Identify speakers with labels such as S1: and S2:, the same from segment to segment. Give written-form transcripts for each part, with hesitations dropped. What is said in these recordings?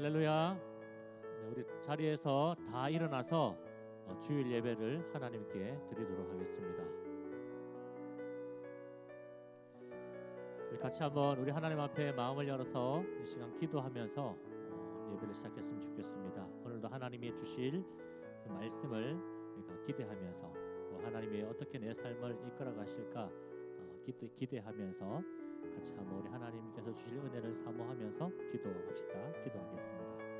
S1: 할렐루야. 우리 자리에서 다 일어나서 주일 예배를 하나님께 드리도록 하겠습니다. 우리 같이 한번 우리 하나님 앞에 마음을 열어서 이 시간 기도하면서 예배를 시작했으면 좋겠습니다. 오늘도 하나님이 주실 그 말씀을 우리가 기대하면서 또 하나님이 어떻게 내 삶을 이끌어 가실까 기대하면서 같이 한번 우리 하나님께서 주실 은혜를 사모하면서 기도합시다. 기도하겠습니다.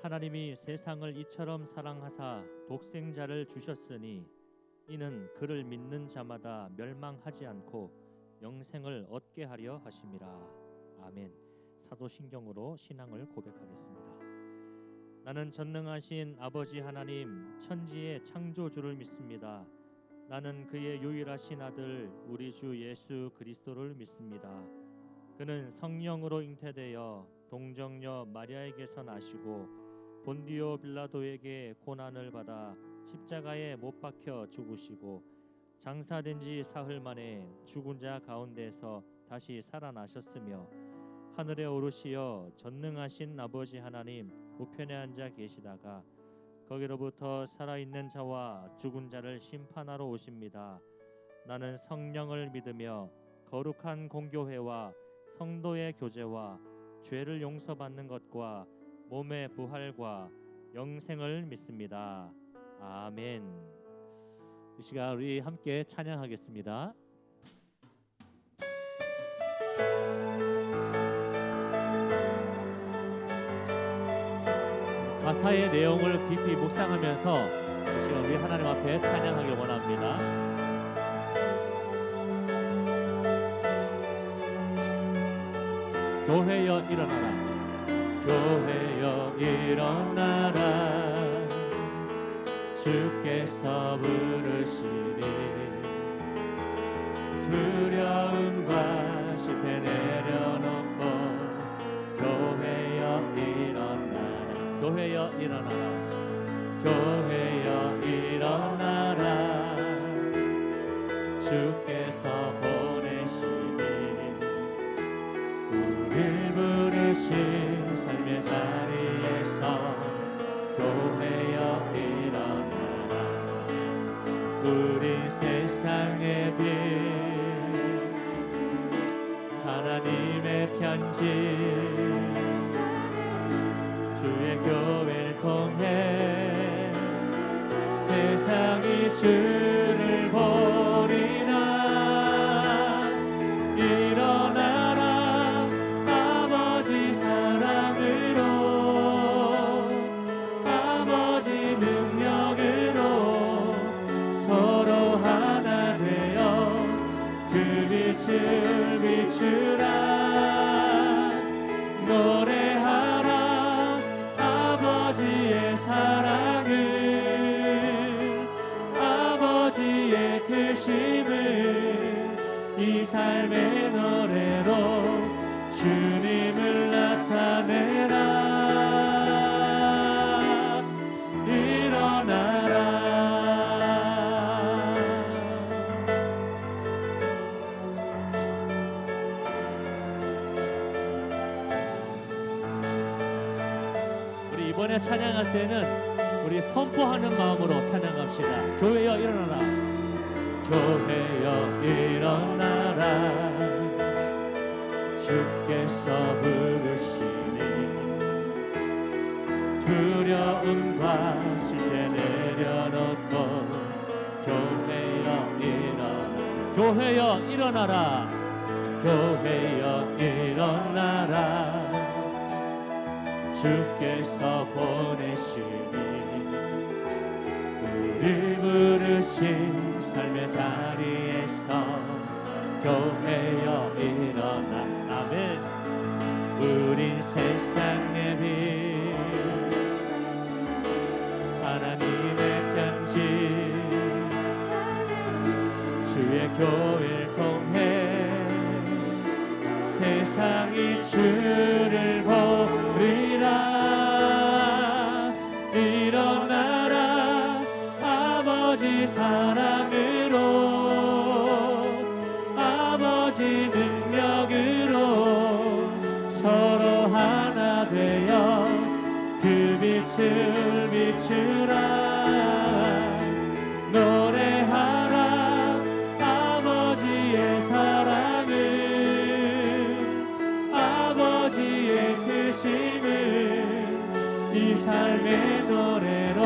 S1: 하나님이 세상을 이처럼 사랑하사 독생자를 주셨으니 이는 그를 믿는 자마다 멸망하지 않고 영생을 얻게 하려 하심이라. 아멘. 사도신경으로 신앙을 고백하겠습니다. 나는 전능하신 아버지 하나님 천지의 창조주를 믿습니다. 나는 그의 유일하신 아들 우리 주 예수 그리스도를 믿습니다. 그는 성령으로 잉태되어 동정녀 마리아에게서 나시고 본디오 빌라도에게 고난을 받아 십자가에 못 박혀 죽으시고 장사된 지 사흘 만에 죽은 자 가운데서 다시 살아나셨으며 하늘에 오르시어 전능하신 아버지 하나님 우편에 앉아 계시다가 거기로부터 살아있는 자와 죽은 자를 심판하러 오십니다. 나는 성령을 믿으며 거룩한 공교회와 성도의 교제와 죄를 용서받는 것과 몸의 부활과 영생을 믿습니다. 아멘. 이 시간 우리 함께 찬양하겠습니다. 가사의 내용을 깊이 묵상하면서 이 시간 우리 하나님 앞에 찬양하길 원합니다. 교회여 일어나라. 교회여 일어나라. 주께서 부르시니 두려움과 실패 내려놓고 교회여 일어나라. 교회여 일어나라. 교회여 일어나라. 주께서 보내시니 우릴 부르신 삶의 자리에서 교회여 일어나라. 우리 세상의 빛 하나님의 편지 주의 교회를 통해 세상이 주를 보리라. 빛을 비추라. 노래하라. 아버지의 사랑을 아버지의 크심을 이 삶의 노래로 주님을 나타내라. 이번에 찬양할 때는 우리 선포하는 마음으로 찬양합시다. 교회여 일어나라. 교회여 일어나라. 주께서 부르시니 두려움과 실패 내려놓고 교회여 일어나라. 교회여 일어나라. 교회여 일어나라. 주께서 보내시니 우리 부르신 삶의 자리에서 교회여 일어나. 아멘. 우린 세상의 빛, 하나님의 편지, 주의 교회를 통해 세상이 주를 보리라. 일어나라 아버지 사랑으로, 아버지 능력으로 서로 하나 되어 그 빛을 비추라. 노래하라 아버지의 사랑을, 아버지의 크심을 이 삶의 노래로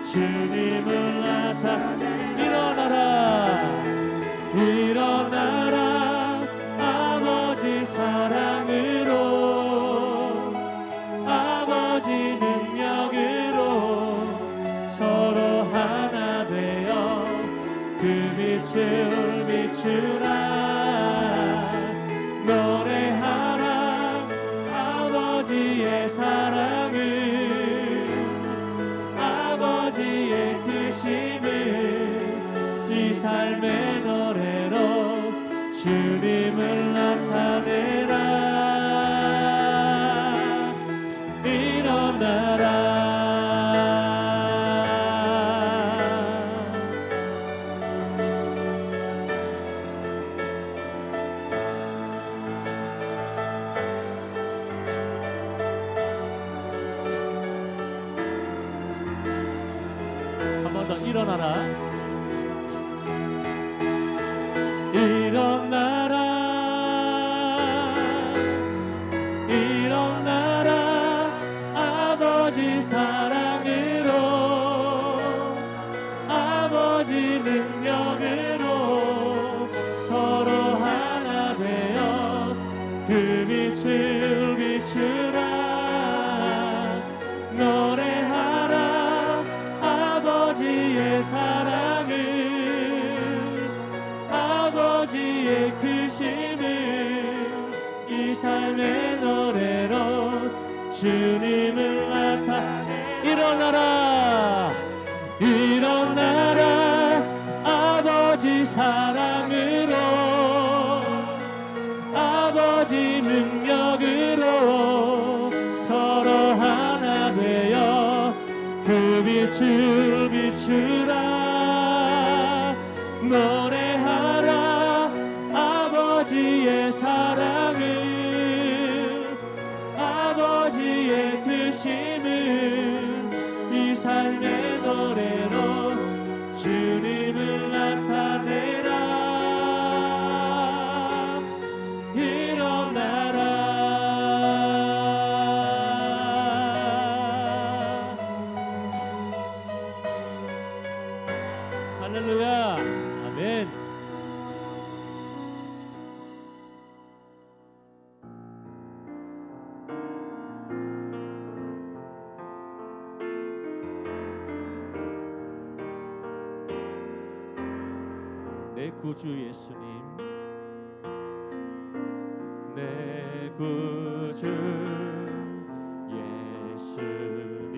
S1: 주님을 나타내. 일어나라 일어나라 아버지 사랑으로, 아버지 능력으로 서로 하나 되어 그 빛을 비추라. 노래하라 아버지의 사랑을, 아버지의 크심을 이 삶의 노래로 주님을 나타내라. 일어나라. 한 번 더 일어나라. 일어나라 일어나라 아버지 사랑으로, 아버지 능력으로 서로 하나 되어 그 빛을 비추라. 노래하라 아버지의 사랑을, 아버지의 크심을 이 삶의 노래로 주님을 나타내. 일어나라 일어나라 아버지 사랑으로, 아버지 능력으로 서로 하나 되어 그 빛을 비추라. 노래하라 아버지의 사랑을, 아버지의 크심을 이 삶의 노래로 주님을 나타내라. 일어나라. 할렐루야. 아멘. 내 구주 예수님, 내 구주 예수님,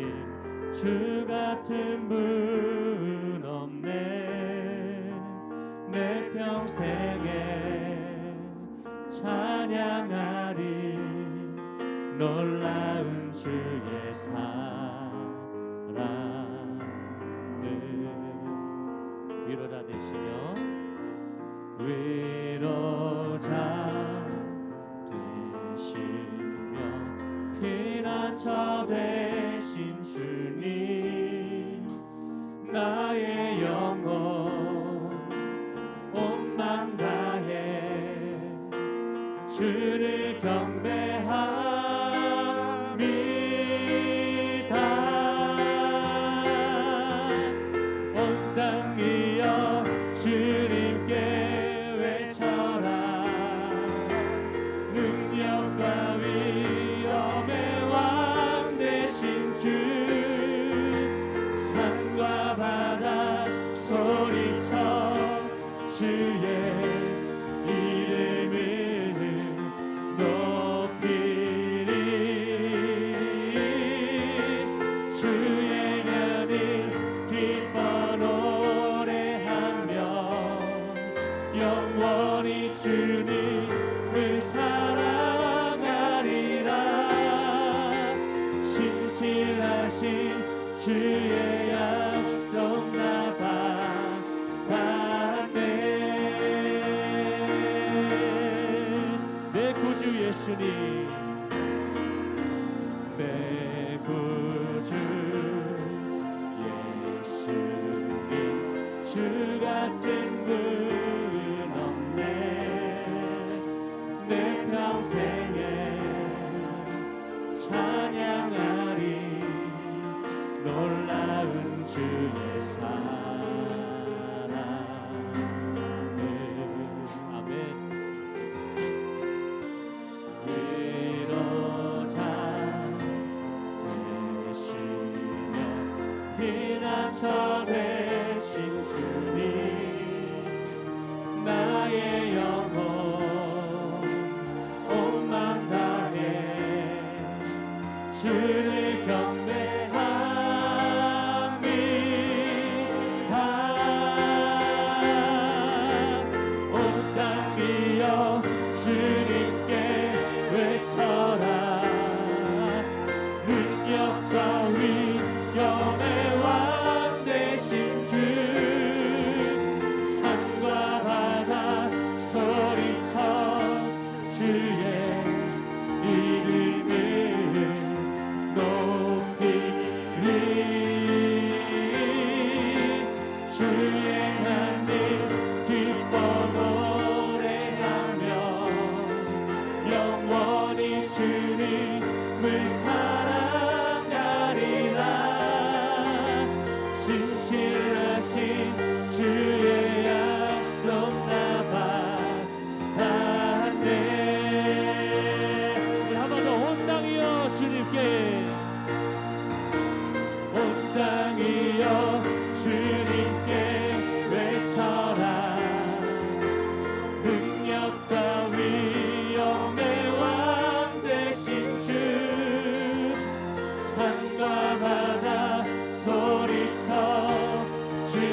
S1: 주 같은 분 없네. 내 평생에 찬양하리 놀라운 주의 사랑을. 위로자 되시며 위로자 되시며 피난처 되신 주님, 나의 영혼 온 맘 다해 주를 경배합니다. 온 땅 이여 주님께 외쳐라. 능력과 위엄의 왕 되신 주, 산과 바다 소리쳐 주의 주의 약속 나 받았네. 내 구주 예수님, 내 구주 예수님, 주 같은 분 없네. 내 평생에 찬양하리 놀라운 주의 사랑을. 아멘. 위로자 되시며 피난처 되신 주님, 나의 영혼 온맘 다해 주를 경배합니다. 온 땅 위여 주님께 외쳐라. 능력과 위엄의 왕 되신 주, 산과 바다 소리쳐 주의 이름을 높이리. 주의 하늘 기뻐 노래하며 영원히 주님을 사랑하리라. 신실하신 주의 약속 나 받았네. 한 번 더. 온 땅이여 주님께, 온 땅이여 주님께 외쳐라. 능력과 위엄의 왕 되신 주, 산과 바다 소리쳐 주의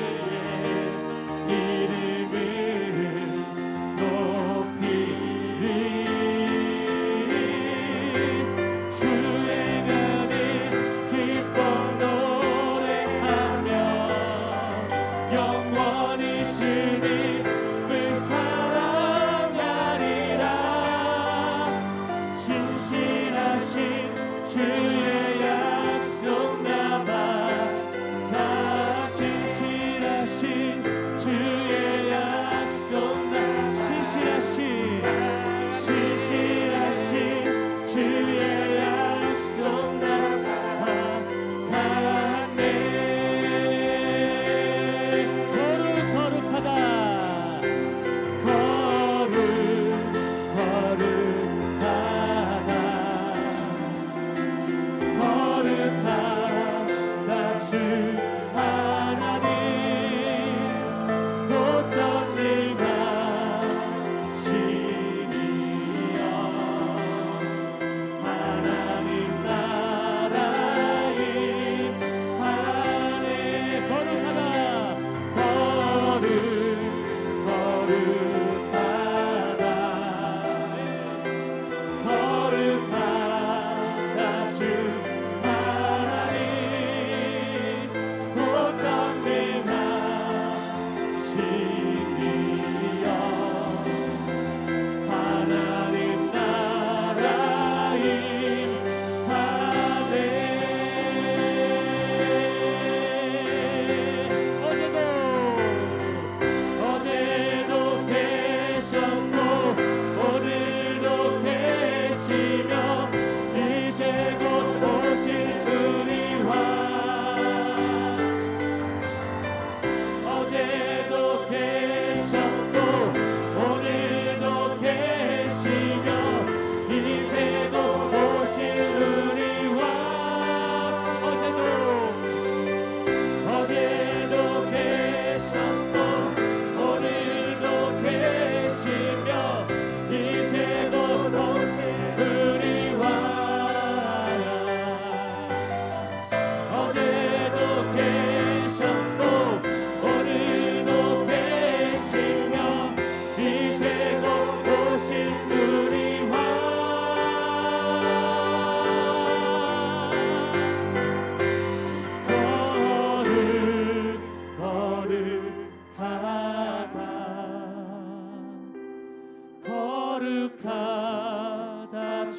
S1: 이름을 높이리. 주의 은혜 기뻐 노래하며 영원히 주님을 사랑하리라. 신실하신 주의 약속 나 받아. 신실하신 주의 약속 나, 신실하신 주의 약속 나 받았네. 거룩하다. 거룩하다.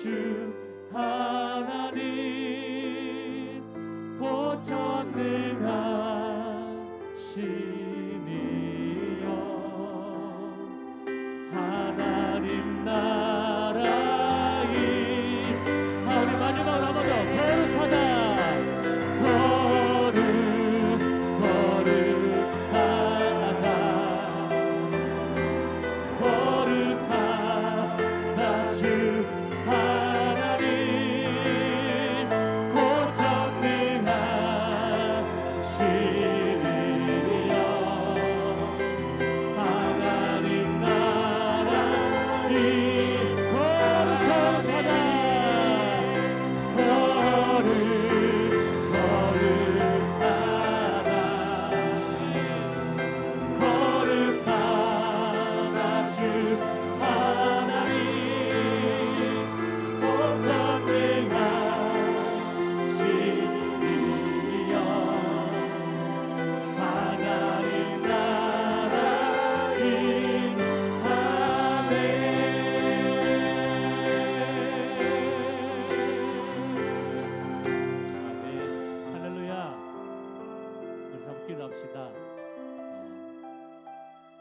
S1: 주 하나님 곧 전능하시니여 하나님 나라이 우리 마지막으로 한번 더 거룩하다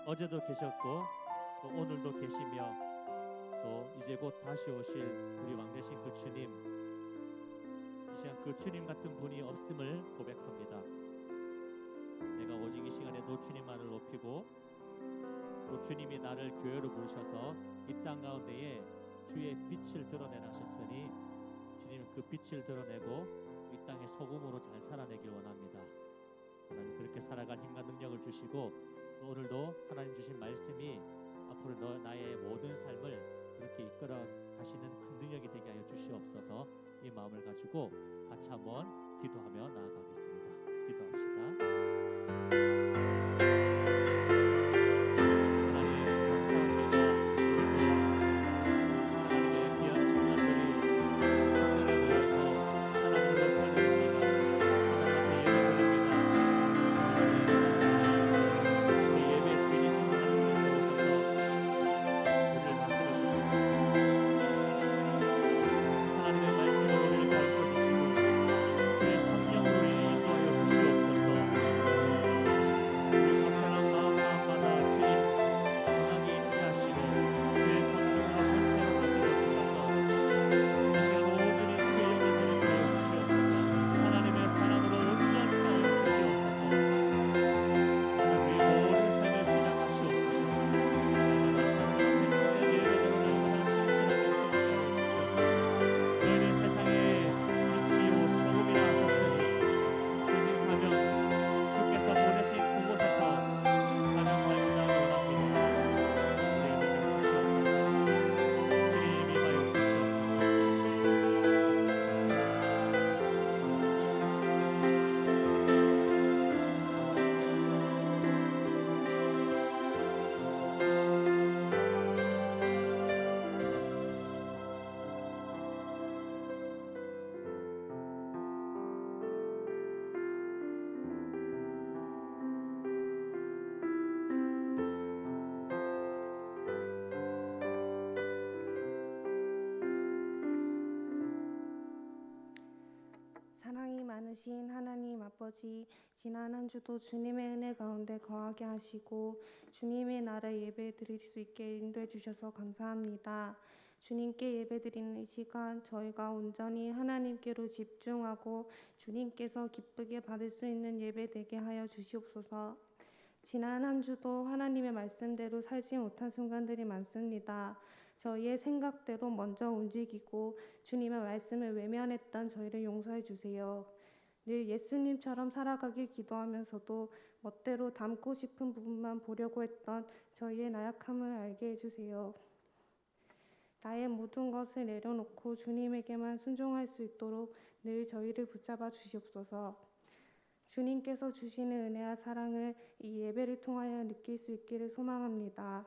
S1: 어제도 계셨고 또 오늘도 계시며 또 이제 곧 다시 오실 우리 왕 되신 그 주님, 이 시간 그 주님 같은 분이 없음을 고백합니다. 내가 오직 이 시간에도 주님만을 높이고 또 주님이 나를 교회로 부르셔서 이 땅 가운데에 주의 빛을 드러내라 하셨으니 주님은 그 빛을 드러내고 이 땅의 소금으로 잘 살아내길 원합니다. 하나님 그렇게 살아갈 힘과 능력을 주시고 오늘도 하나님 주신 말씀이 앞으로 나의 모든 삶을 그렇게 이끌어 가시는 큰 능력이 되게 하여 주시옵소서. 이 마음을 가지고 같이 한번 기도하며 나아가겠습니다. 기도합시다.
S2: 사랑이 많으신 하나님 아버지, 지난 한 주도 주님의 은혜 가운데 거하게 하시고 주님의 나라 예배 드릴 수 있게 인도해 주셔서 감사합니다. 주님께 예배 드리는 이 시간 저희가 온전히 하나님께로 집중하고 주님께서 기쁘게 받을 수 있는 예배 되게 하여 주시옵소서. 지난 한 주도 하나님의 말씀대로 살지 못한 순간들이 많습니다. 저희의 생각대로 먼저 움직이고 주님의 말씀을 외면했던 저희를 용서해 주세요. 늘 예수님처럼 살아가길 기도하면서도 멋대로 닮고 싶은 부분만 보려고 했던 저희의 나약함을 알게 해주세요. 나의 모든 것을 내려놓고 주님에게만 순종할 수 있도록 늘 저희를 붙잡아 주시옵소서. 주님께서 주시는 은혜와 사랑을 이 예배를 통하여 느낄 수 있기를 소망합니다.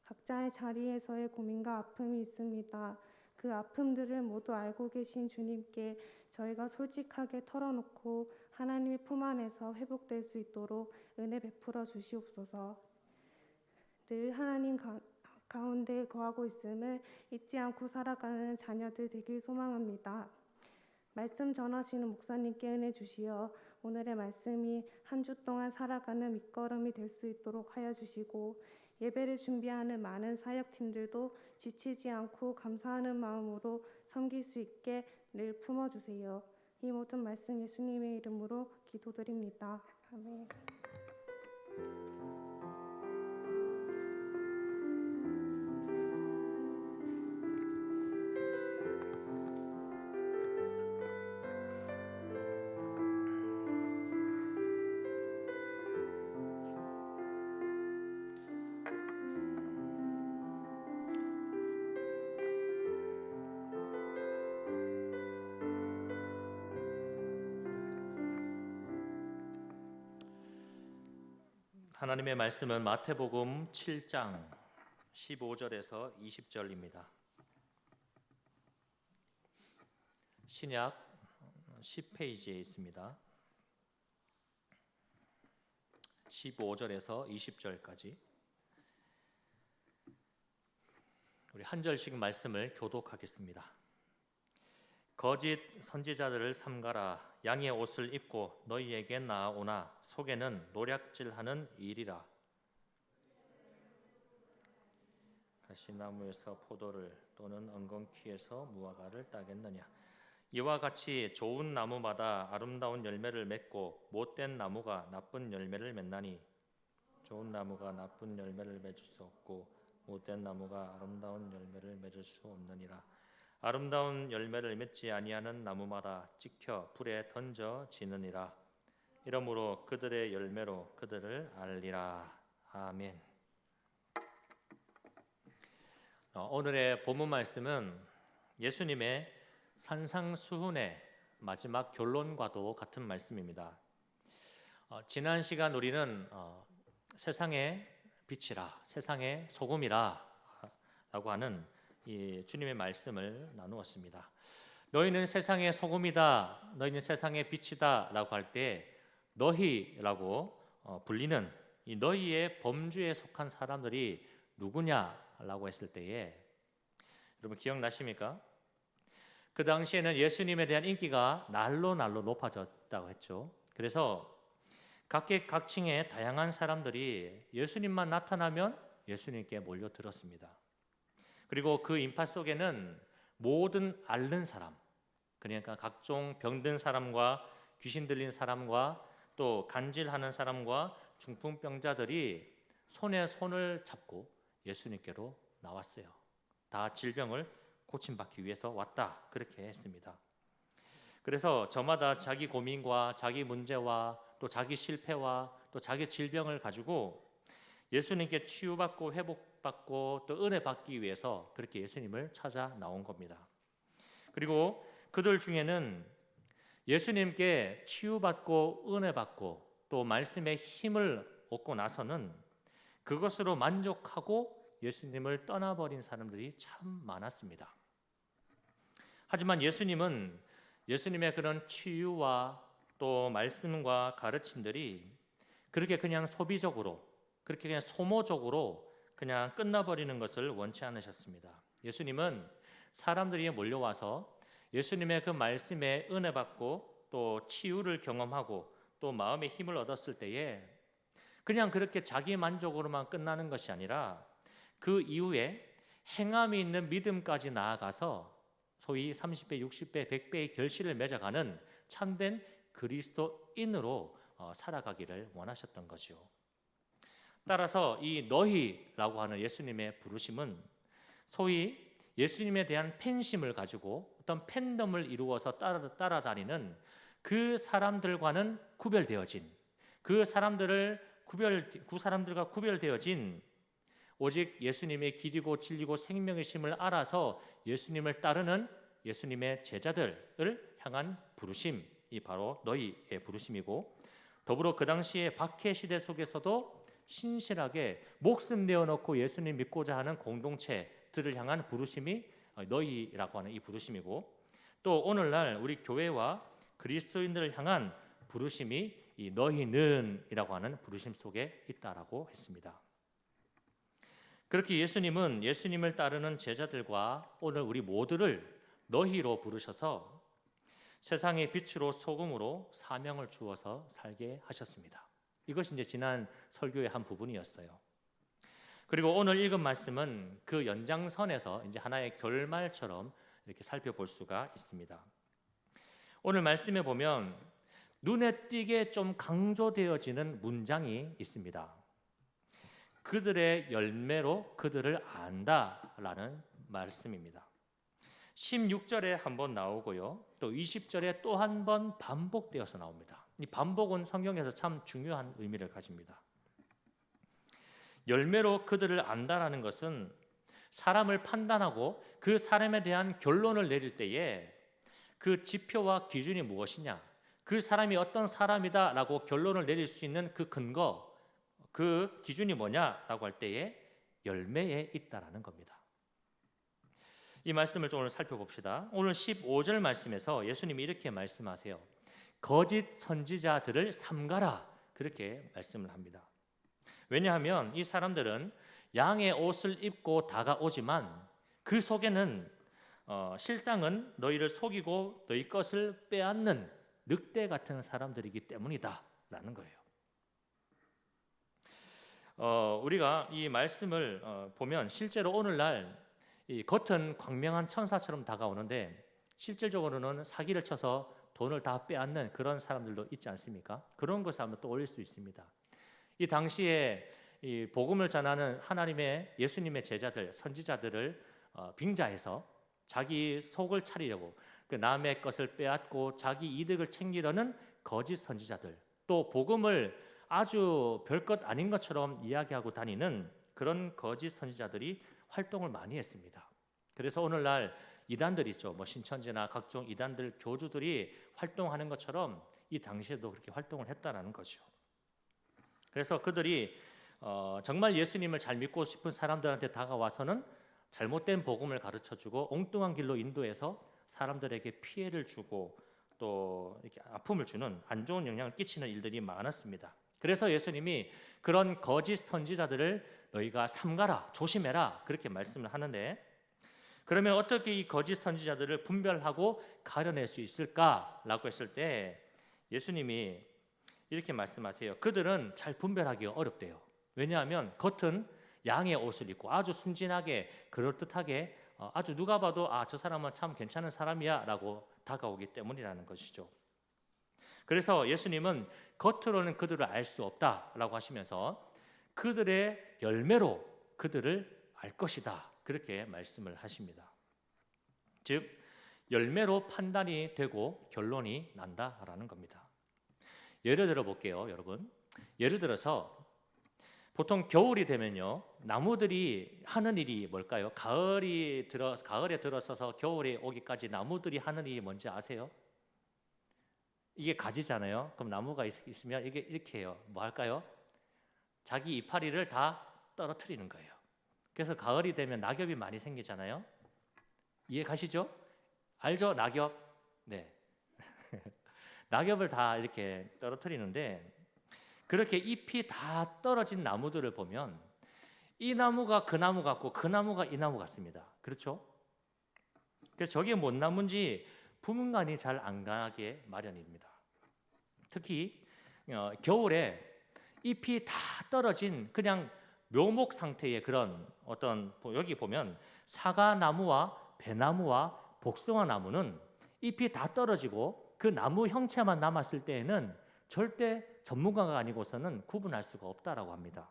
S2: 각자의 자리에서의 고민과 아픔이 있습니다. 그 아픔들을 모두 알고 계신 주님께 저희가 솔직하게 털어놓고 하나님의 품 안에서 회복될 수 있도록 은혜 베풀어 주시옵소서. 늘 하나님 가운데 거하고 있음을 잊지 않고 살아가는 자녀들 되길 소망합니다. 말씀 전하시는 목사님께 은혜 주시어 오늘의 말씀이 한 주 동안 살아가는 밑거름이 될 수 있도록 하여 주시고, 예배를 준비하는 많은 사역팀들도 지치지 않고 감사하는 마음으로 섬길 수 있게 늘 품어주세요. 이 모든 말씀 예수님의 이름으로 기도드립니다. 아멘.
S1: 하나님의 말씀은 마태복음 7장 15절에서 20절입니다. 신약 10페이지에 있습니다. 15절에서 20절까지 우리 한 절씩 말씀을 교독하겠습니다. 거짓 선지자들을 삼가라. 양의 옷을 입고 너희에게 나아오나 속에는 노략질하는 일이라. 가시나무에서 포도를 또는 엉겅퀴에서 무화과를 따겠느냐. 이와 같이 좋은 나무마다 아름다운 열매를 맺고 못된 나무가 나쁜 열매를 맺나니 좋은 나무가 나쁜 열매를 맺을 수 없고 못된 나무가 아름다운 열매를 맺을 수 없느니라. 아름다운 열매를 맺지 아니하는 나무마다 찍혀 불에 던져지느니라. 이러므로 그들의 열매로 그들을 알리라. 아멘. 오늘의 본문 말씀은 예수님의 산상수훈의 마지막 결론과도 같은 말씀입니다. 지난 시간 우리는 세상의 빛이라, 세상의 소금이라 라고 하는 이 주님의 말씀을 나누었습니다. 너희는 세상의 소금이다, 너희는 세상의 빛이다 라고 할 때 너희라고 불리는 이 너희의 범주에 속한 사람들이 누구냐라고 했을 때에 여러분 기억나십니까? 그 당시에는 예수님에 대한 인기가 날로 높아졌다고 했죠. 그래서 각계각층의 다양한 사람들이 예수님만 나타나면 예수님께 몰려들었습니다. 그리고 그 인파 속에는 모든 앓는 사람, 그러니까 각종 병든 사람과 귀신 들린 사람과 또 간질하는 사람과 중풍병자들이 손에 손을 잡고 예수님께로 나왔어요. 다 질병을 고침받기 위해서 왔다, 그렇게 했습니다. 그래서 저마다 자기 고민과 자기 문제와 또 자기 실패와 또 자기 질병을 가지고 예수님께 치유받고 회복받고 또 은혜 받기 위해서 그렇게 예수님을 찾아 나온 겁니다. 그리고 그들 중에는 예수님께 치유받고 은혜 받고 또 말씀의 힘을 얻고 나서는 그것으로 만족하고 예수님을 떠나버린 사람들이 참 많았습니다. 하지만 예수님은 예수님의 그런 치유와 또 말씀과 가르침들이 그렇게 그냥 소비적으로, 그렇게 그냥 소모적으로 그냥 끝나버리는 것을 원치 않으셨습니다. 예수님은 사람들이 몰려와서 예수님의 그 말씀에 은혜 받고 또 치유를 경험하고 또 마음의 힘을 얻었을 때에 그냥 그렇게 자기 만족으로만 끝나는 것이 아니라 그 이후에 행함이 있는 믿음까지 나아가서 소위 30배, 60배, 100배의 결실을 맺어가는 참된 그리스도인으로 살아가기를 원하셨던 것이요. 따라서 이 너희라고 하는 예수님의 부르심은 소위 예수님에 대한 팬심을 가지고 어떤 팬덤을 이루어서 따라다니는 그 사람들과는 구별되어진, 그 사람들과 구별되어진 오직 예수님의 길이고 진리고 생명이심을 알아서 예수님을 따르는 예수님의 제자들을 향한 부르심이 바로 너희의 부르심이고, 더불어 그 당시에 박해 시대 속에서도 신실하게 목숨 내어놓고 예수님 믿고자 하는 공동체들을 향한 부르심이 너희라고 하는 이 부르심이고, 또 오늘날 우리 교회와 그리스도인들을 향한 부르심이 이 너희는이라고 하는 부르심 속에 있다라고 했습니다. 그렇게 예수님은 예수님을 따르는 제자들과 오늘 우리 모두를 너희로 부르셔서 세상의 빛으로 소금으로 사명을 주어서 살게 하셨습니다. 이것이 이제 지난 설교의 한 부분이었어요. 그리고 오늘 읽은 말씀은 그 연장선에서 이제 하나의 결말처럼 이렇게 살펴볼 수가 있습니다. 오늘 말씀에 보면 눈에 띄게 좀 강조되어지는 문장이 있습니다. 그들의 열매로 그들을 안다라는 말씀입니다. 16절에 한번 나오고요. 또 20절에 또 한 번 반복되어서 나옵니다. 이 반복은 성경에서 참 중요한 의미를 가집니다. 열매로 그들을 안다라는 것은 사람을 판단하고 그 사람에 대한 결론을 내릴 때에 그 지표와 기준이 무엇이냐, 그 사람이 어떤 사람이다라고 결론을 내릴 수 있는 그 근거, 그 기준이 뭐냐라고 할 때에 열매에 있다라는 겁니다. 이 말씀을 좀 오늘 살펴봅시다. 오늘 15절 말씀에서 예수님이 이렇게 말씀하세요. 거짓 선지자들을 삼가라, 그렇게 말씀을 합니다. 왜냐하면 이 사람들은 양의 옷을 입고 다가오지만 그 속에는 실상은 너희를 속이고 너희 것을 빼앗는 늑대 같은 사람들이기 때문이다 라는 거예요. 우리가 이 말씀을 보면 실제로 오늘날 이 겉은 광명한 천사처럼 다가오는데 실질적으로는 사기를 쳐서 돈을 다 빼앗는 그런 사람들도 있지 않습니까? 그런 것을 한번 또 올릴 수 있습니다. 이 당시에 이 복음을 전하는 하나님의 예수님의 제자들, 선지자들을 빙자해서 자기 속을 차리려고 그 남의 것을 빼앗고 자기 이득을 챙기려는 거짓 선지자들, 또 복음을 아주 별것 아닌 것처럼 이야기하고 다니는 그런 거짓 선지자들이 활동을 많이 했습니다. 그래서 오늘날 이단들 있죠. 뭐 신천지나 각종 이단들 교주들이 활동하는 것처럼 이 당시에도 그렇게 활동을 했다라는 거죠. 그래서 그들이 정말 예수님을 잘 믿고 싶은 사람들한테 다가와서는 잘못된 복음을 가르쳐주고 엉뚱한 길로 인도해서 사람들에게 피해를 주고 또 이렇게 아픔을 주는 안 좋은 영향을 끼치는 일들이 많았습니다. 그래서 예수님이 그런 거짓 선지자들을 너희가 삼가라, 조심해라 그렇게 말씀을 하는데, 그러면 어떻게 이 거짓 선지자들을 분별하고 가려낼 수 있을까라고 했을 때 예수님이 이렇게 말씀하세요. 그들은 잘 분별하기가 어렵대요. 왜냐하면 겉은 양의 옷을 입고 아주 순진하게 그럴듯하게 아주 누가 봐도 저 사람은 참 괜찮은 사람이야 라고 다가오기 때문이라는 것이죠. 그래서 예수님은 겉으로는 그들을 알 수 없다라고 하시면서 그들의 열매로 그들을 알 것이다 그렇게 말씀을 하십니다. 즉 열매로 판단이 되고 결론이 난다라는 겁니다. 예를 들어 볼게요, 여러분. 예를 들어서 보통 겨울이 되면요, 나무들이 하는 일이 뭘까요? 가을에 들어서서 겨울에 오기까지 나무들이 하는 일이 뭔지 아세요? 이게 가지잖아요. 그럼 나무가 있으면 이게 이렇게 해요. 뭐 할까요? 자기 이파리를 다 떨어뜨리는 거예요. 그래서 가을이 되면 낙엽이 많이 생기잖아요. 이해 가시죠? 알죠? 낙엽. 네. 낙엽을 다 이렇게 떨어뜨리는데, 그렇게 잎이 다 떨어진 나무들을 보면 이 나무가 그 나무 같고 그 나무가 이 나무 같습니다. 그렇죠? 그래서 저게 뭔 나무인지 분간이 잘 안 가게 마련입니다. 특히 겨울에 잎이 다 떨어진 그냥 묘목 상태의 그런 어떤, 여기 보면 사과나무와 배나무와 복숭아나무는 잎이 다 떨어지고 그 나무 형체만 남았을 때에는 절대 전문가가 아니고서는 구분할 수가 없다라고 합니다.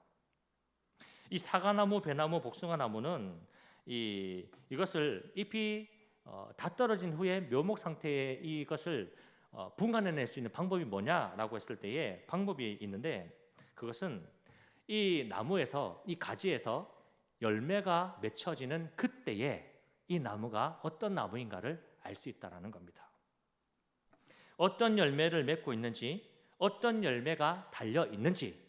S1: 이 사과나무, 배나무, 복숭아나무는 이것을 잎이 다 떨어진 후에 묘목 상태의 이것을 분간해낼 수 있는 방법이 뭐냐라고 했을 때에 방법이 있는데, 그것은 이 나무에서, 이 가지에서 열매가 맺혀지는 그때에 이 나무가 어떤 나무인가를 알 수 있다라는 겁니다. 어떤 열매를 맺고 있는지, 어떤 열매가 달려 있는지,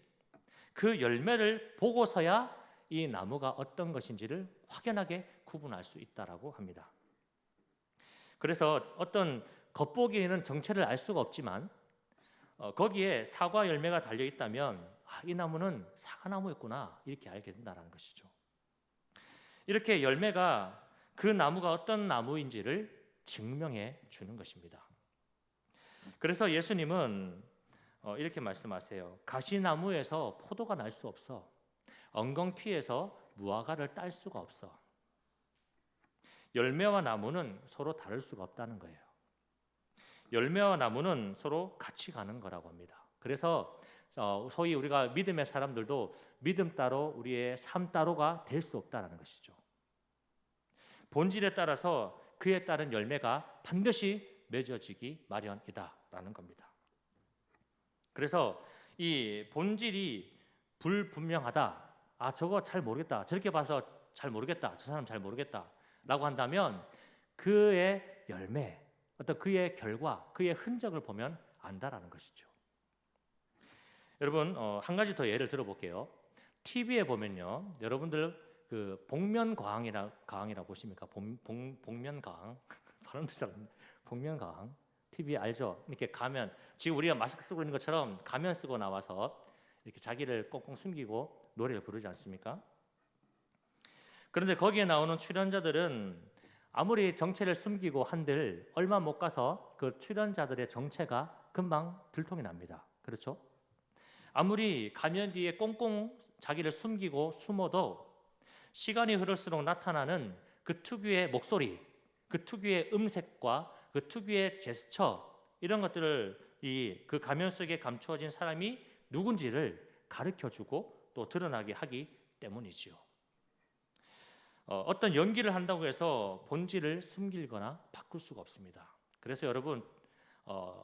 S1: 그 열매를 보고서야 이 나무가 어떤 것인지를 확연하게 구분할 수 있다라고 합니다. 그래서 어떤 겉보기에는 정체를 알 수가 없지만 거기에 사과 열매가 달려 있다면 이 나무는 사과나무였구나 이렇게 알게 된다는 것이죠. 이렇게 열매가 그 나무가 어떤 나무인지를 증명해 주는 것입니다. 그래서 예수님은 이렇게 말씀하세요. 가시나무에서 포도가 날 수 없어. 엉겅퀴에서 무화과를 딸 수가 없어. 열매와 나무는 서로 다를 수가 없다는 거예요. 열매와 나무는 서로 같이 가는 거라고 합니다. 그래서 소위 우리가 믿음의 사람들도 믿음 따로 우리의 삶 따로가 될 수 없다는 것이죠. 본질에 따라서 그에 따른 열매가 반드시 맺어지기 마련이다라는 겁니다. 그래서 이 본질이 불분명하다. 저거 잘 모르겠다. 저렇게 봐서 잘 모르겠다. 저 사람 잘 모르겠다. 라고 한다면 그의 열매, 어떤 그의 결과, 그의 흔적을 보면 안다라는 것이죠. 여러분 한 가지 더 예를 들어볼게요. TV에 보면요, 여러분들 그 복면가왕이라 보십니까? 복면가왕 발음도 잘 안 돼. 복면가왕 TV 알죠? 이렇게 가면 지금 우리가 마스크 쓰고 있는 것처럼 가면 쓰고 나와서 이렇게 자기를 꽁꽁 숨기고 노래를 부르지 않습니까? 그런데 거기에 나오는 출연자들은 아무리 정체를 숨기고 한들 얼마 못 가서 그 출연자들의 정체가 금방 들통이 납니다. 그렇죠? 아무리 가면 뒤에 꽁꽁 자기를 숨기고 숨어도 시간이 흐를수록 나타나는 그 특유의 목소리, 그 특유의 음색과 그 특유의 제스처, 이런 것들을 그 가면 속에 감추어진 사람이 누군지를 가르쳐주고 또 드러나게 하기 때문이지요. 어떤 연기를 한다고 해서 본질을 숨기거나 바꿀 수가 없습니다. 그래서 여러분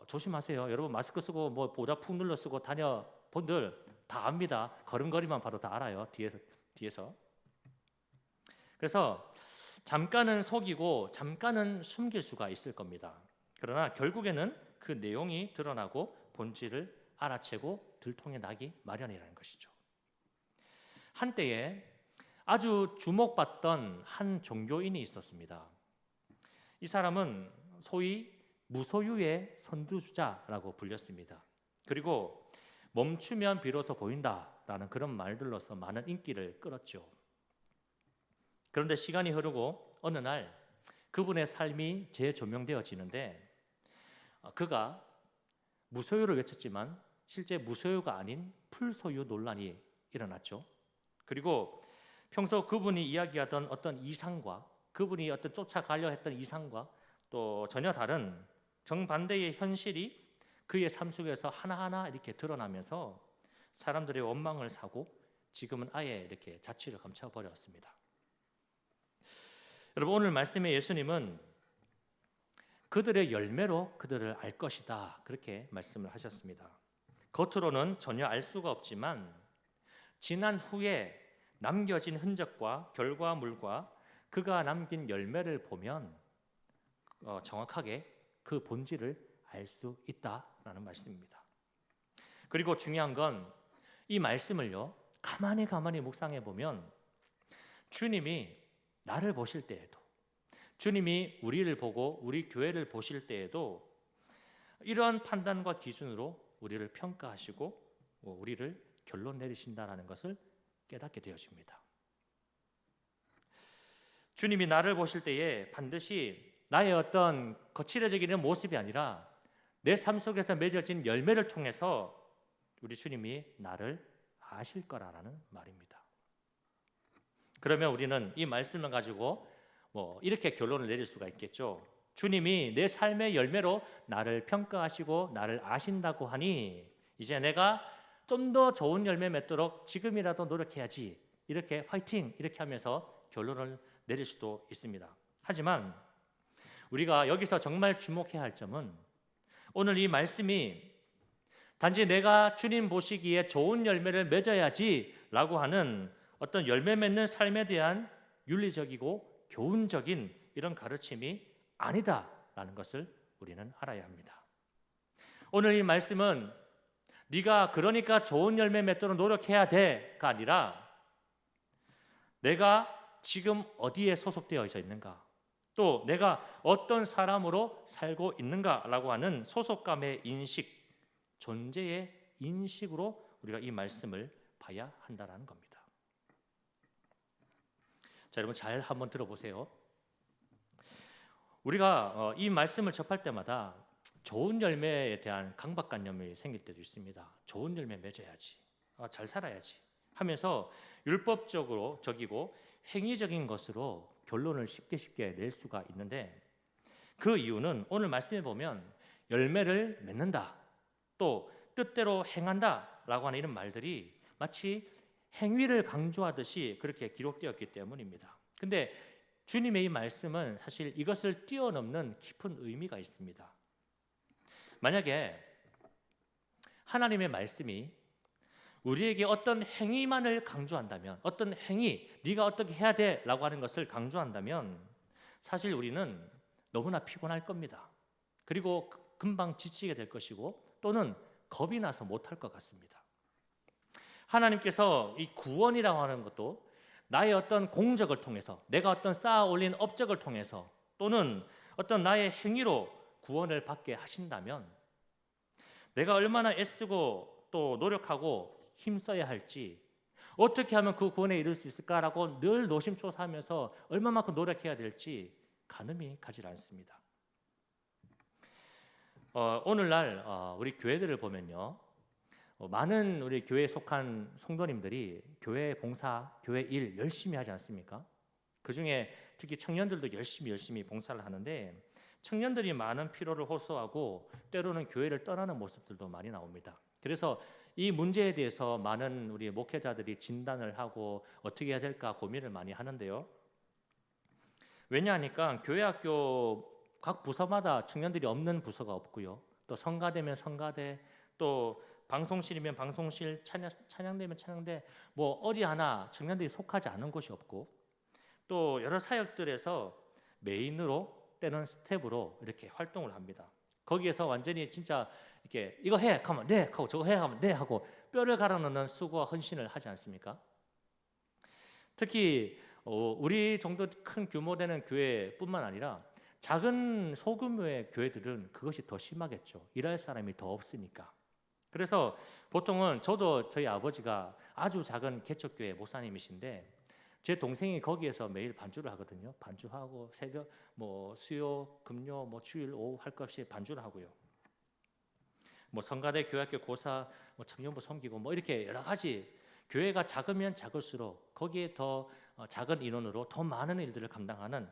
S1: 조심하세요. 여러분 마스크 쓰고 뭐 모자 푹 눌러 쓰고 다녀 본들 다 압니다. 걸음걸이만 봐도 다 알아요. 뒤에서. 그래서 잠깐은 속이고 잠깐은 숨길 수가 있을 겁니다. 그러나 결국에는 그 내용이 드러나고 본질을 알아채고 들통에 나기 마련이라는 것이죠. 한때에 아주 주목받던 한 종교인이 있었습니다. 이 사람은 소위 무소유의 선두주자라고 불렸습니다. 그리고 멈추면 비로소 보인다라는 그런 말들로서 많은 인기를 끌었죠. 그런데 시간이 흐르고 어느 날 그분의 삶이 재조명되어지는데 그가 무소유를 외쳤지만 실제 무소유가 아닌 풀소유 논란이 일어났죠. 그리고 평소 그분이 이야기하던 어떤 이상과 그분이 어떤 쫓아가려 했던 이상과 또 전혀 다른 정반대의 현실이 그의 삶 속에서 하나하나 이렇게 드러나면서 사람들의 원망을 사고 지금은 아예 이렇게 자취를 감춰버렸습니다. 여러분 오늘 말씀의 예수님은 그들의 열매로 그들을 알 것이다 그렇게 말씀을 하셨습니다. 겉으로는 전혀 알 수가 없지만 지난 후에 남겨진 흔적과 결과물과 그가 남긴 열매를 보면 정확하게 그 본질을 알 수 있다라는 말씀입니다. 그리고 중요한 건 이 말씀을요 가만히 묵상해 보면 주님이 나를 보실 때에도 주님이 우리를 보고 우리 교회를 보실 때에도 이러한 판단과 기준으로 우리를 평가하시고 우리를 결론 내리신다라는 것을 깨닫게 되어집니다. 주님이 나를 보실 때에 반드시 나의 어떤 거칠어지는 모습이 아니라 내 삶 속에서 맺어진 열매를 통해서 우리 주님이 나를 아실 거라는 말입니다. 그러면 우리는 이 말씀을 가지고 이렇게 결론을 내릴 수가 있겠죠. 주님이 내 삶의 열매로 나를 평가하시고 나를 아신다고 하니 이제 내가 좀 더 좋은 열매 맺도록 지금이라도 노력해야지 이렇게 화이팅 이렇게 하면서 결론을 내릴 수도 있습니다. 하지만 우리가 여기서 정말 주목해야 할 점은 오늘 이 말씀이 단지 내가 주님 보시기에 좋은 열매를 맺어야지 라고 하는 어떤 열매 맺는 삶에 대한 윤리적이고 교훈적인 이런 가르침이 아니다라는 것을 우리는 알아야 합니다. 오늘 이 말씀은 네가 그러니까 좋은 열매 맺도록 노력해야 돼가 아니라 내가 지금 어디에 소속되어 있는가 또 내가 어떤 사람으로 살고 있는가라고 하는 소속감의 인식, 존재의 인식으로 우리가 이 말씀을 봐야 한다는 겁니다. 자, 여러분 잘 한번 들어보세요. 우리가 이 말씀을 접할 때마다 좋은 열매에 대한 강박관념이 생길 때도 있습니다. 좋은 열매 맺어야지, 잘 살아야지 하면서 율법적으로 적이고 행위적인 것으로 결론을 쉽게 낼 수가 있는데, 그 이유는 오늘 말씀에 보면 열매를 맺는다, 또 뜻대로 행한다 라고 하는 이런 말들이 마치 행위를 강조하듯이 그렇게 기록되었기 때문입니다. 근데 주님의 이 말씀은 사실 이것을 뛰어넘는 깊은 의미가 있습니다. 만약에 하나님의 말씀이 우리에게 어떤 행위만을 강조한다면, 어떤 행위, 네가 어떻게 해야 돼 라고 하는 것을 강조한다면 사실 우리는 너무나 피곤할 겁니다. 그리고 금방 지치게 될 것이고, 또는 겁이 나서 못할 것 같습니다. 하나님께서 이 구원이라고 하는 것도 나의 어떤 공적을 통해서, 내가 어떤 쌓아 올린 업적을 통해서, 또는 어떤 나의 행위로 구원을 받게 하신다면 내가 얼마나 애쓰고 또 노력하고 힘써야 할지, 어떻게 하면 그 구원에 이룰 수 있을까라고 늘 노심초사하면서 얼마만큼 노력해야 될지 가늠이 가지 않습니다. 오늘날 우리 교회들을 보면요, 많은 우리 교회에 속한 성도님들이 교회 봉사, 교회 일 열심히 하지 않습니까? 그 중에 특히 청년들도 열심히 봉사를 하는데, 청년들이 많은 피로를 호소하고 때로는 교회를 떠나는 모습들도 많이 나옵니다. 그래서 이 문제에 대해서 많은 우리 목회자들이 진단을 하고 어떻게 해야 될까 고민을 많이 하는데요. 왜냐하니까 교회 학교 각 부서마다 청년들이 없는 부서가 없고요. 또 성가대면 성가대, 또 방송실이면 방송실, 찬양대면 찬양대, 뭐 어디 하나 청년들이 속하지 않은 곳이 없고, 또 여러 사역들에서 메인으로 때는 스텝으로 이렇게 활동을 합니다. 거기에서 완전히 진짜 이렇게 이거 해 하면 네 하고, 저거 해 하면 네 하고 뼈를 갈아 넣는 수고와 헌신을 하지 않습니까? 특히 우리 정도 큰 규모 되는 교회뿐만 아니라 작은 소규모의 교회들은 그것이 더 심하겠죠. 일할 사람이 더 없으니까. 그래서 보통은 저도 저희 아버지가 아주 작은 개척교회 목사님이신데, 제 동생이 거기에서 매일 반주를 하거든요. 반주하고 새벽 뭐 수요, 금요, 뭐 주일 오후 할 것 없이 반주를 하고요. 뭐 성가대, 교회학교 고사, 뭐 청년부 섬기고 뭐 이렇게 여러 가지, 교회가 작으면 작을수록 거기에 더 작은 인원으로 더 많은 일들을 감당하는,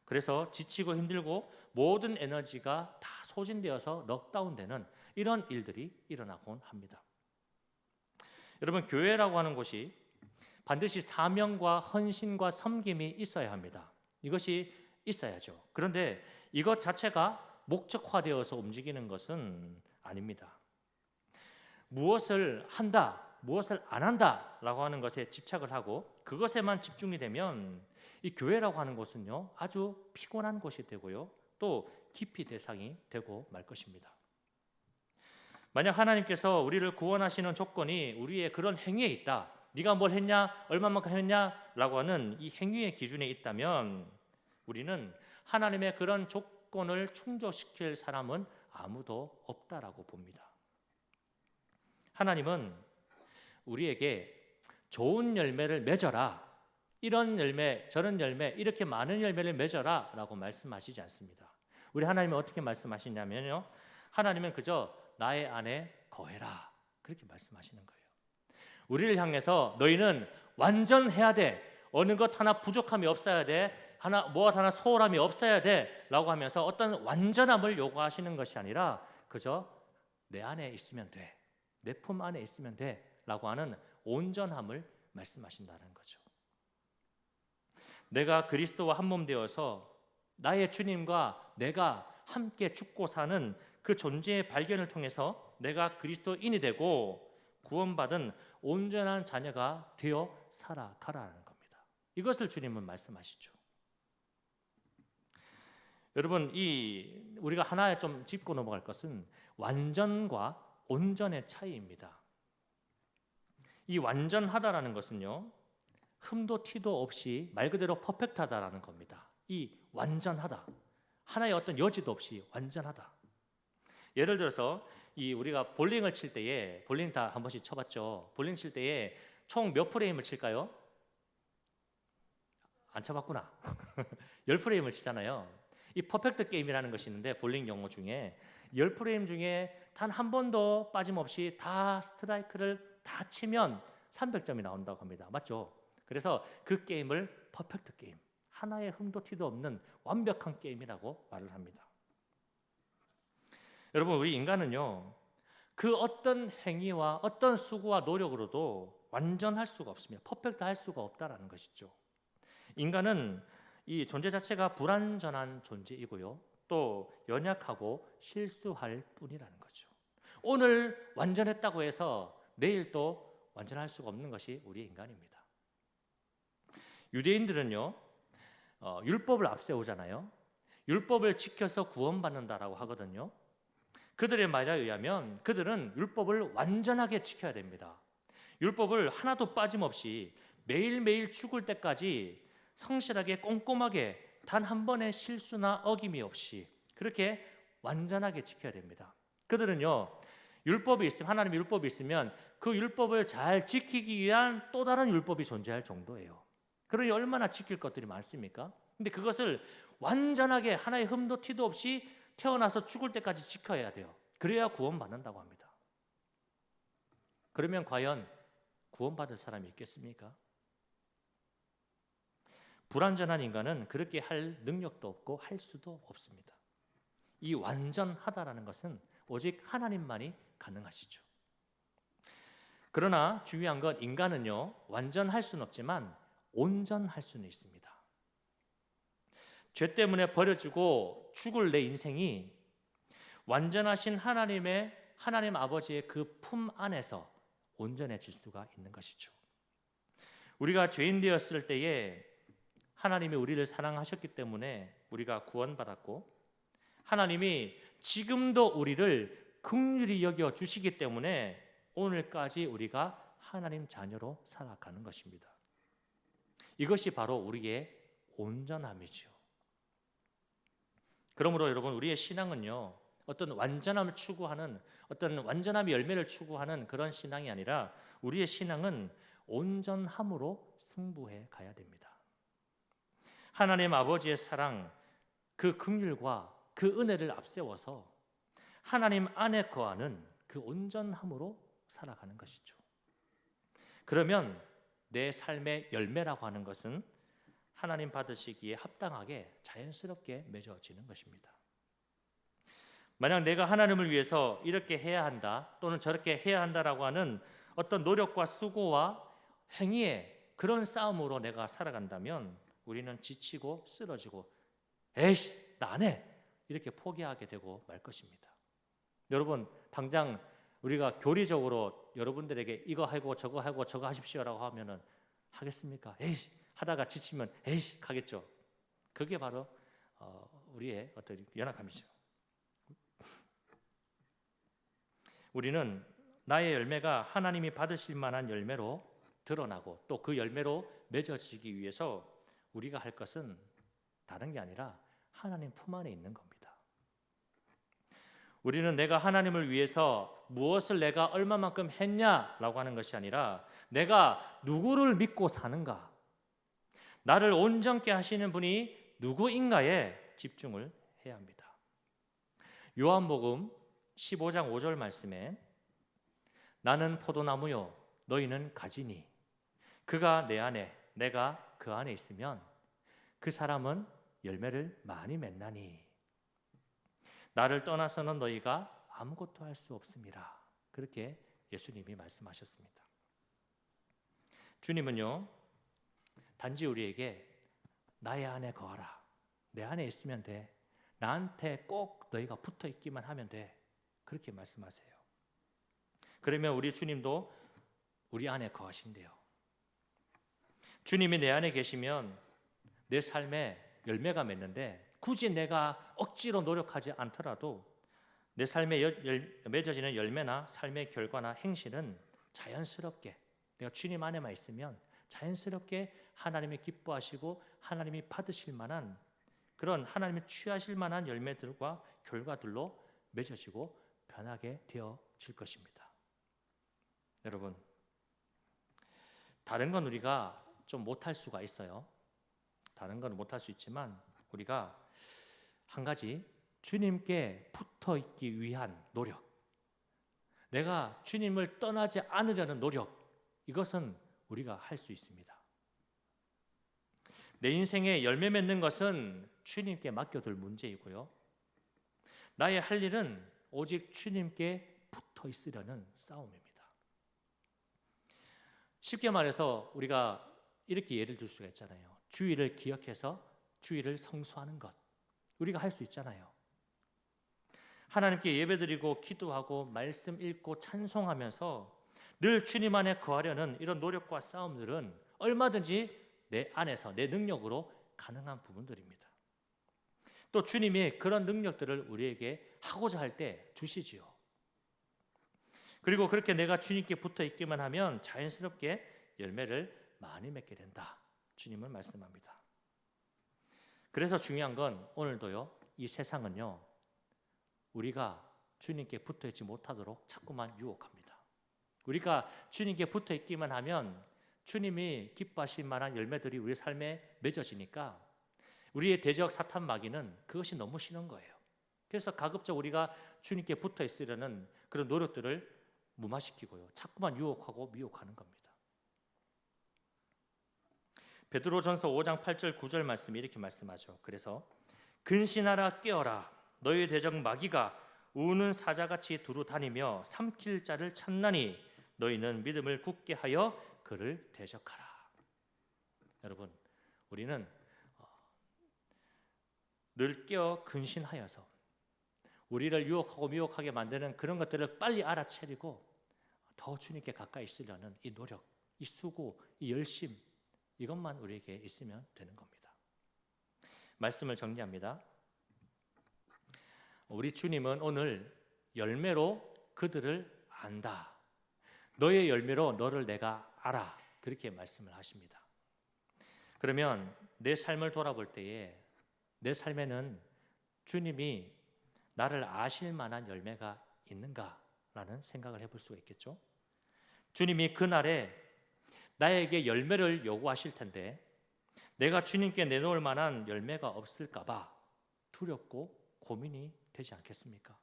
S1: 그래서 지치고 힘들고 모든 에너지가 다 소진되어서 넉다운되는 이런 일들이 일어나곤 합니다. 여러분, 교회라고 하는 곳이 반드시 사명과 헌신과 섬김이 있어야 합니다. 이것이 있어야죠. 그런데 이것 자체가 목적화되어서 움직이는 것은 아닙니다. 무엇을 한다, 무엇을 안 한다라고 하는 것에 집착을 하고 그것에만 집중이 되면 이 교회라고 하는 곳은요, 아주 피곤한 곳이 되고요, 또 기피 대상이 되고 말 것입니다. 만약 하나님께서 우리를 구원하시는 조건이 우리의 그런 행위에 있다, 네가 뭘 했냐, 얼마만큼 했냐라고 하는 이 행위의 기준에 있다면 우리는 하나님의 그런 조건을 충족시킬 사람은 아무도 없다라고 봅니다. 하나님은 우리에게 좋은 열매를 맺어라, 이런 열매, 저런 열매, 이렇게 많은 열매를 맺어라 라고 말씀하시지 않습니다. 우리 하나님은 어떻게 말씀하시냐면요, 하나님은 그저 나의 안에 거해라, 그렇게 말씀하시는 거예요. 우리를 향해서 너희는 완전해야 돼, 어느 것 하나 부족함이 없어야 돼, 무엇 하나 소홀함이 없어야 돼 라고 하면서 어떤 완전함을 요구하시는 것이 아니라 그저 내 안에 있으면 돼, 내 품 안에 있으면 돼 라고 하는 온전함을 말씀하신다는 거죠. 내가 그리스도와 한 몸 되어서 나의 주님과 내가 함께 죽고 사는 그 존재의 발견을 통해서 내가 그리스도인이 되고 구원받은 온전한 자녀가 되어 살아가라는 겁니다. 이것을 주님은 말씀하시죠. 여러분, 우리가 하나 좀 짚고 넘어갈 것은 완전과 온전의 차이입니다. 이 완전하다라는 것은요, 흠도 티도 없이 말 그대로 퍼펙트하다라는 겁니다. 이 완전하다, 하나의 어떤 여지도 없이 완전하다. 예를 들어서 우리가 볼링을 칠 때에, 볼링 다 한 번씩 쳐봤죠. 볼링 칠 때에 총 몇 프레임을 칠까요? 안 쳐봤구나. 10프레임을 치잖아요. 이 퍼펙트 게임이라는 것이 있는데 볼링 용어 중에 10프레임 중에 단 한 번도 빠짐없이 다 스트라이크를 다 치면 300점이 나온다고 합니다. 맞죠? 그래서 그 게임을 퍼펙트 게임, 하나의 흠도 티도 없는 완벽한 게임이라고 말을 합니다. 여러분, 우리 인간은요, 그 어떤 행위와 어떤 수고와 노력으로도 완전할 수가 없습니다. 퍼펙트 할 수가 없다라는 것이죠. 인간은 이 존재 자체가 불완전한 존재이고요, 또 연약하고 실수할 뿐이라는 거죠. 오늘 완전했다고 해서 내일 또 완전할 수가 없는 것이 우리 인간입니다. 유대인들은요, 율법을 앞세우잖아요. 율법을 지켜서 구원받는다라고 하거든요. 그들의 말에 의하면 그들은 율법을 완전하게 지켜야 됩니다. 율법을 하나도 빠짐없이 매일매일 죽을 때까지 성실하게 꼼꼼하게 단 한 번의 실수나 어김이 없이 그렇게 완전하게 지켜야 됩니다. 그들은요, 율법이 있으면, 하나님의 율법이 있으면 그 율법을 잘 지키기 위한 또 다른 율법이 존재할 정도예요. 그러니 얼마나 지킬 것들이 많습니까? 근데 그것을 완전하게 하나의 흠도 티도 없이 태어나서 죽을 때까지 지켜야 돼요. 그래야 구원받는다고 합니다. 그러면 과연 구원받을 사람이 있겠습니까? 불완전한 인간은 그렇게 할 능력도 없고 할 수도 없습니다. 이 완전하다라는 것은 오직 하나님만이 가능하시죠. 그러나 중요한 건 인간은요, 완전할 수는 없지만 온전할 수는 있습니다. 죄 때문에 버려지고 죽을 내 인생이 완전하신 하나님 아버지의 그 품 안에서 온전해질 수가 있는 것이죠. 우리가 죄인 되었을 때에 하나님이 우리를 사랑하셨기 때문에 우리가 구원받았고, 하나님이 지금도 우리를 긍휼히 여겨 주시기 때문에 오늘까지 우리가 하나님 자녀로 살아가는 것입니다. 이것이 바로 우리의 온전함이죠. 그러므로 여러분, 우리의 신앙은요, 어떤 완전함을 추구하는, 어떤 완전함의 열매를 추구하는 그런 신앙이 아니라 우리의 신앙은 온전함으로 승부해 가야 됩니다. 하나님 아버지의 사랑, 그 긍휼과 그 은혜를 앞세워서 하나님 안에 거하는 그 온전함으로 살아가는 것이죠. 그러면 내 삶의 열매라고 하는 것은 하나님 받으시기에 합당하게 자연스럽게 맺어지는 것입니다. 만약 내가 하나님을 위해서 이렇게 해야 한다 또는 저렇게 해야 한다라고 하는 어떤 노력과 수고와 행위의 그런 싸움으로 내가 살아간다면 우리는 지치고 쓰러지고 에이씨 나 안 해 이렇게 포기하게 되고 말 것입니다. 여러분, 당장 우리가 교리적으로 여러분들에게 이거 하고 저거 하고 저거 하십시오라고 하면은 하겠습니까? 에이씨 하다가 지치면 에이씨 하겠죠. 그게 바로 우리의 어떤 연약함이죠. 우리는 나의 열매가 하나님이 받으실 만한 열매로 드러나고 또 그 열매로 맺어지기 위해서 우리가 할 것은 다른 게 아니라 하나님 품 안에 있는 겁니다. 우리는 내가 하나님을 위해서 무엇을 내가 얼마만큼 했냐라고 하는 것이 아니라 내가 누구를 믿고 사는가, 나를 온전케 하시는 분이 누구인가에 집중을 해야 합니다. 요한복음 15장 5절 말씀에 나는 포도나무요 너희는 가지니 그가 내 안에 내가 그 안에 있으면 그 사람은 열매를 많이 맺나니 나를 떠나서는 너희가 아무것도 할 수 없습니다. 그렇게 예수님이 말씀하셨습니다. 주님은요 단지 우리에게 나의 안에 거하라, 내 안에 있으면 돼, 나한테 꼭 너희가 붙어 있기만 하면 돼, 그렇게 말씀하세요. 그러면 우리 주님도 우리 안에 거하신대요. 주님이 내 안에 계시면 내 삶에 열매가 맺는데 굳이 내가 억지로 노력하지 않더라도 내 삶에 맺어지는 열매나 삶의 결과나 행실은 자연스럽게 내가 주님 안에만 있으면 자연스럽게 하나님이 기뻐하시고 하나님이 받으실 만한 그런 하나님이 취하실 만한 열매들과 결과들로 맺어지고 변하게 되어질 것입니다. 여러분, 다른 건 우리가 좀 못할 수가 있어요. 다른 건 못할 수 있지만 우리가 한 가지 주님께 붙어 있기 위한 노력, 내가 주님을 떠나지 않으려는 노력, 이것은 우리가 할 수 있습니다. 내 인생에 열매 맺는 것은 주님께 맡겨둘 문제이고요. 나의 할 일은 오직 주님께 붙어 있으려는 싸움입니다. 쉽게 말해서 우리가 이렇게 예를 들 수가 있잖아요. 주일을 기억해서 주일을 성수하는 것, 우리가 할 수 있잖아요. 하나님께 예배드리고 기도하고 말씀 읽고 찬송하면서 늘 주님 안에 거하려는 이런 노력과 싸움들은 얼마든지 내 안에서 내 능력으로 가능한 부분들입니다. 또 주님이 그런 능력들을 우리에게 하고자 할 때 주시지요. 그리고 그렇게 내가 주님께 붙어 있기만 하면 자연스럽게 열매를 많이 맺게 된다, 주님은 말씀합니다. 그래서 중요한 건 오늘도요, 이 세상은요, 우리가 주님께 붙어 있지 못하도록 자꾸만 유혹합니다. 우리가 주님께 붙어 있기만 하면 주님이 기뻐하실 만한 열매들이 우리 삶에 맺어지니까 우리의 대적 사탄 마귀는 그것이 너무 싫은 거예요. 그래서 가급적 우리가 주님께 붙어 있으려는 그런 노력들을 무마시키고요, 자꾸만 유혹하고 미혹하는 겁니다. 베드로전서 5장 8절 9절 말씀이 이렇게 말씀하죠. 그래서 근신하라 깨어라, 너희 대적 마귀가 우는 사자같이 두루 다니며 삼킬 자를 찾나니 너희는 믿음을 굳게 하여 그를 대적하라. 여러분, 우리는 늘 깨어 근신하여서 우리를 유혹하고 미혹하게 만드는 그런 것들을 빨리 알아차리고 더 주님께 가까이 있으려는 이 노력, 이 수고, 이 열심, 이것만 우리에게 있으면 되는 겁니다. 말씀을 정리합니다. 우리 주님은 오늘 열매로 그들을 안다, 너의 열매로 너를 내가 알아, 그렇게 말씀을 하십니다. 그러면 내 삶을 돌아볼 때에 내 삶에는 주님이 나를 아실 만한 열매가 있는가라는 생각을 해볼 수가 있겠죠. 주님이 그날에 나에게 열매를 요구하실 텐데 내가 주님께 내놓을 만한 열매가 없을까 봐 두렵고 고민이 되지 않겠습니까?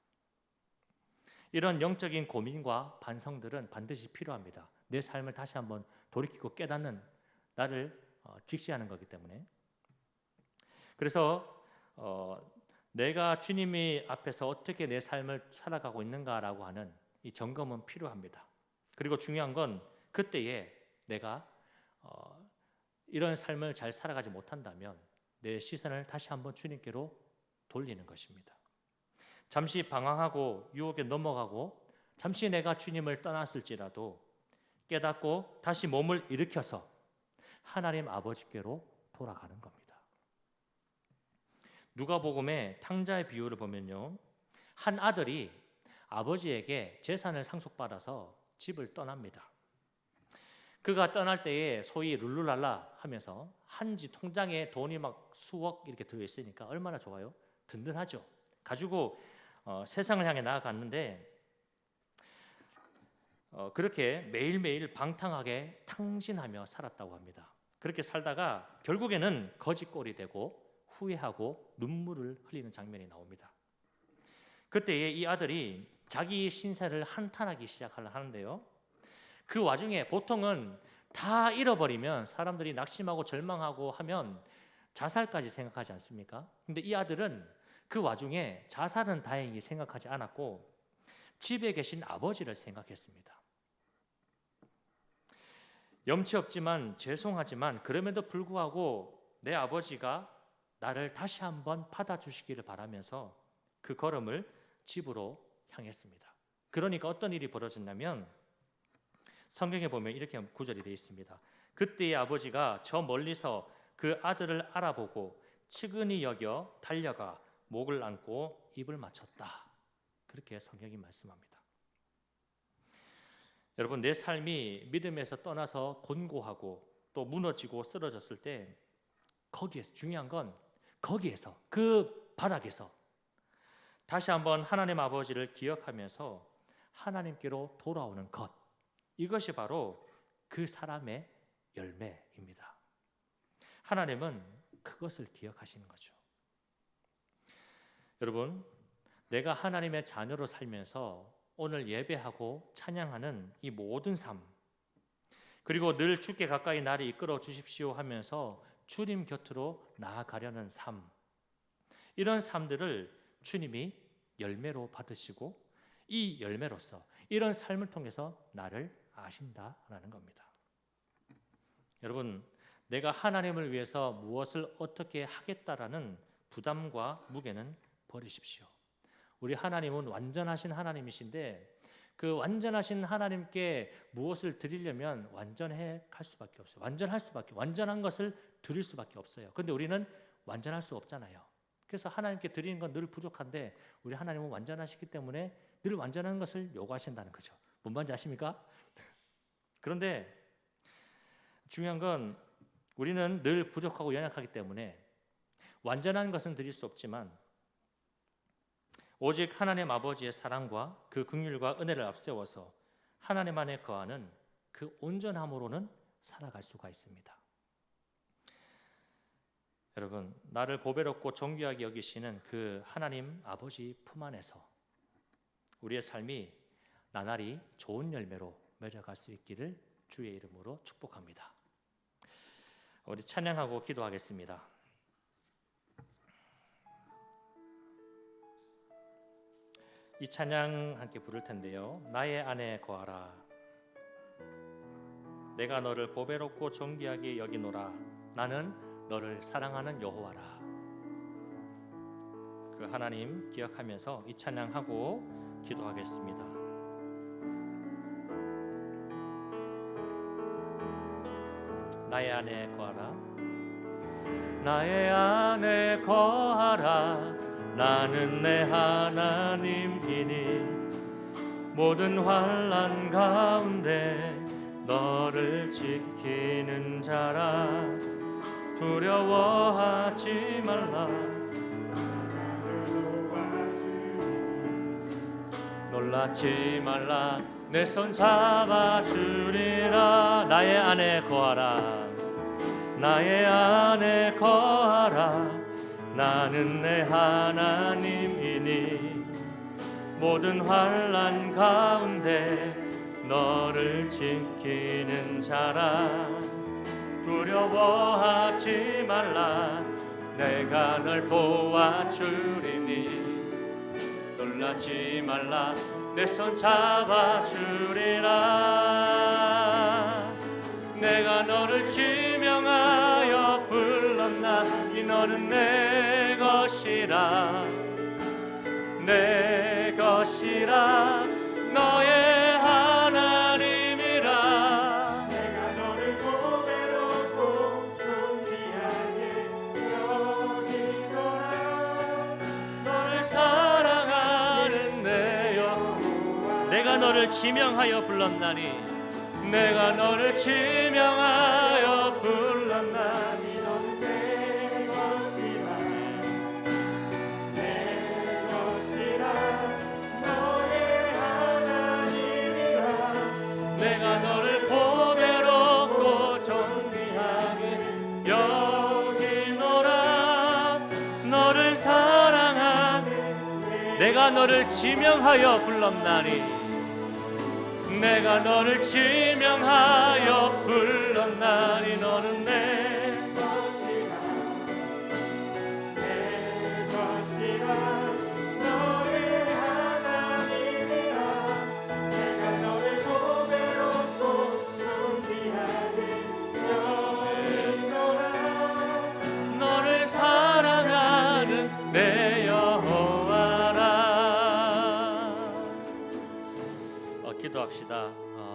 S1: 이런 영적인 고민과 반성들은 반드시 필요합니다. 내 삶을 다시 한번 돌이키고 깨닫는 나를 직시하는 거기 때문에. 그래서 내가 주님이 앞에서 어떻게 내 삶을 살아가고 있는가라고 하는 이 점검은 필요합니다. 그리고 중요한 건 그때에 내가 이런 삶을 잘 살아가지 못한다면 내 시선을 다시 한번 주님께로 돌리는 것입니다. 잠시 방황하고 유혹에 넘어가고 잠시 내가 주님을 떠났을지라도 깨닫고 다시 몸을 일으켜서 하나님 아버지께로 돌아가는 겁니다. 누가복음의 탕자의 비유를 보면요, 한 아들이 아버지에게 재산을 상속받아서 집을 떠납니다. 그가 떠날 때에 소위 룰루랄라 하면서 한지 통장에 돈이 막 수억 이렇게 들어있으니까 얼마나 좋아요? 든든하죠. 가지고 세상을 향해 나아갔는데 그렇게 매일매일 방탕하게 탕진하며 살았다고 합니다. 그렇게 살다가 결국에는 거지꼴이 되고 후회하고 눈물을 흘리는 장면이 나옵니다. 그때에 이 아들이 자기 신세를 한탄하기 시작하는데요, 그 와중에 보통은 다 잃어버리면 사람들이 낙심하고 절망하고 하면 자살까지 생각하지 않습니까? 근데 이 아들은 그 와중에 자살은 다행히 생각하지 않았고 집에 계신 아버지를 생각했습니다. 염치 없지만 죄송하지만 그럼에도 불구하고 내 아버지가 나를 다시 한번 받아주시기를 바라면서 그 걸음을 집으로 향했습니다. 그러니까 어떤 일이 벌어졌냐면 성경에 보면 이렇게 구절이 되어 있습니다. 그때의 아버지가 저 멀리서 그 아들을 알아보고 측은히 여겨 달려가 목을 안고 입을 맞췄다. 그렇게 성경이 말씀합니다. 여러분, 내 삶이 믿음에서 떠나서 곤고하고 또 무너지고 쓰러졌을 때 거기에서 중요한 건 거기에서 그 바닥에서 다시 한번 하나님 아버지를 기억하면서 하나님께로 돌아오는 것, 이것이 바로 그 사람의 열매입니다. 하나님은 그것을 기억하시는 거죠. 여러분, 내가 하나님의 자녀로 살면서 오늘 예배하고 찬양하는 이 모든 삶, 그리고 늘 주께 가까이 나를 이끌어 주십시오 하면서 주님 곁으로 나아가려는 삶, 이런 삶들을 주님이 열매로 받으시고 이 열매로서 이런 삶을 통해서 나를 아신다라는 겁니다. 여러분, 내가 하나님을 위해서 무엇을 어떻게 하겠다라는 부담과 무게는 버리십시오. 우리 하나님은 완전하신 하나님이신데 그 완전하신 하나님께 무엇을 드리려면 완전해 갈 수밖에 없어요. 완전한 것을 드릴 수밖에 없어요. 근데 우리는 완전할 수 없잖아요. 그래서 하나님께 드리는 건 늘 부족한데 우리 하나님은 완전하시기 때문에 늘 완전한 것을 요구하신다는 거죠. 뭔 말인지 아십니까? 그런데 중요한 건 우리는 늘 부족하고 연약하기 때문에 완전한 것은 드릴 수 없지만 오직 하나님 아버지의 사랑과 그 긍휼과 은혜를 앞세워서 하나님 안에 거하는 그 온전함으로는 살아갈 수가 있습니다. 여러분, 나를 보배롭고 존귀하게 여기시는 그 하나님 아버지 품 안에서 우리의 삶이 나날이 좋은 열매로 맺어갈 수 있기를 주의 이름으로 축복합니다. 우리 찬양하고 기도하겠습니다. 이 찬양 함께 부를 텐데요. 나의 안에 거하라. 내가 너를 보배롭고 존귀하게 여기노라. 나는 너를 사랑하는 여호와라. 그 하나님 기억하면서 이 찬양하고 기도하겠습니다. 나의 안에 거하라. 나의 안에 거하라. 나는 내 하나님이니 모든 환난 가운데 너를 지키는 자라. 두려워하지 말라. 놀라지 말라. 내 손 잡아주리라. 나의 안에 거하라. 나의 안에 거하라. 나는 내 하나님이니 모든 환난 가운데 너를 지키는 자라. 두려워하지 말라. 내가 널 도와주리니 놀라지 말라. 내 손 잡아주리라. 내가 너를 지명하여 불렀나니 너는 내 것이라. 내 것이라. 너의 하나님이라.
S3: 내가 너를 보배롭고 존귀하게 여기노라.
S1: 너를 사랑하는 내 여호와. 내가 너를 지명하여 불렀나니 내가 너를 지명하여 불렀나니
S3: 너는 내 것이라. 내 것이라. 너의 하나님이라.
S1: 내가 너를 보배롭고 존귀하게 여기노라. 너를 사랑하네. 내가 너를 지명하여 불렀나니 내가 너를 지명하여 불렀나니 너는 내
S3: 것이라. 내 것이라. 너의 하나님이라. 내가 너를 보배롭고 존귀하게 여기노라.
S1: 너를 사랑하는 내 여호와라. 기도합시다.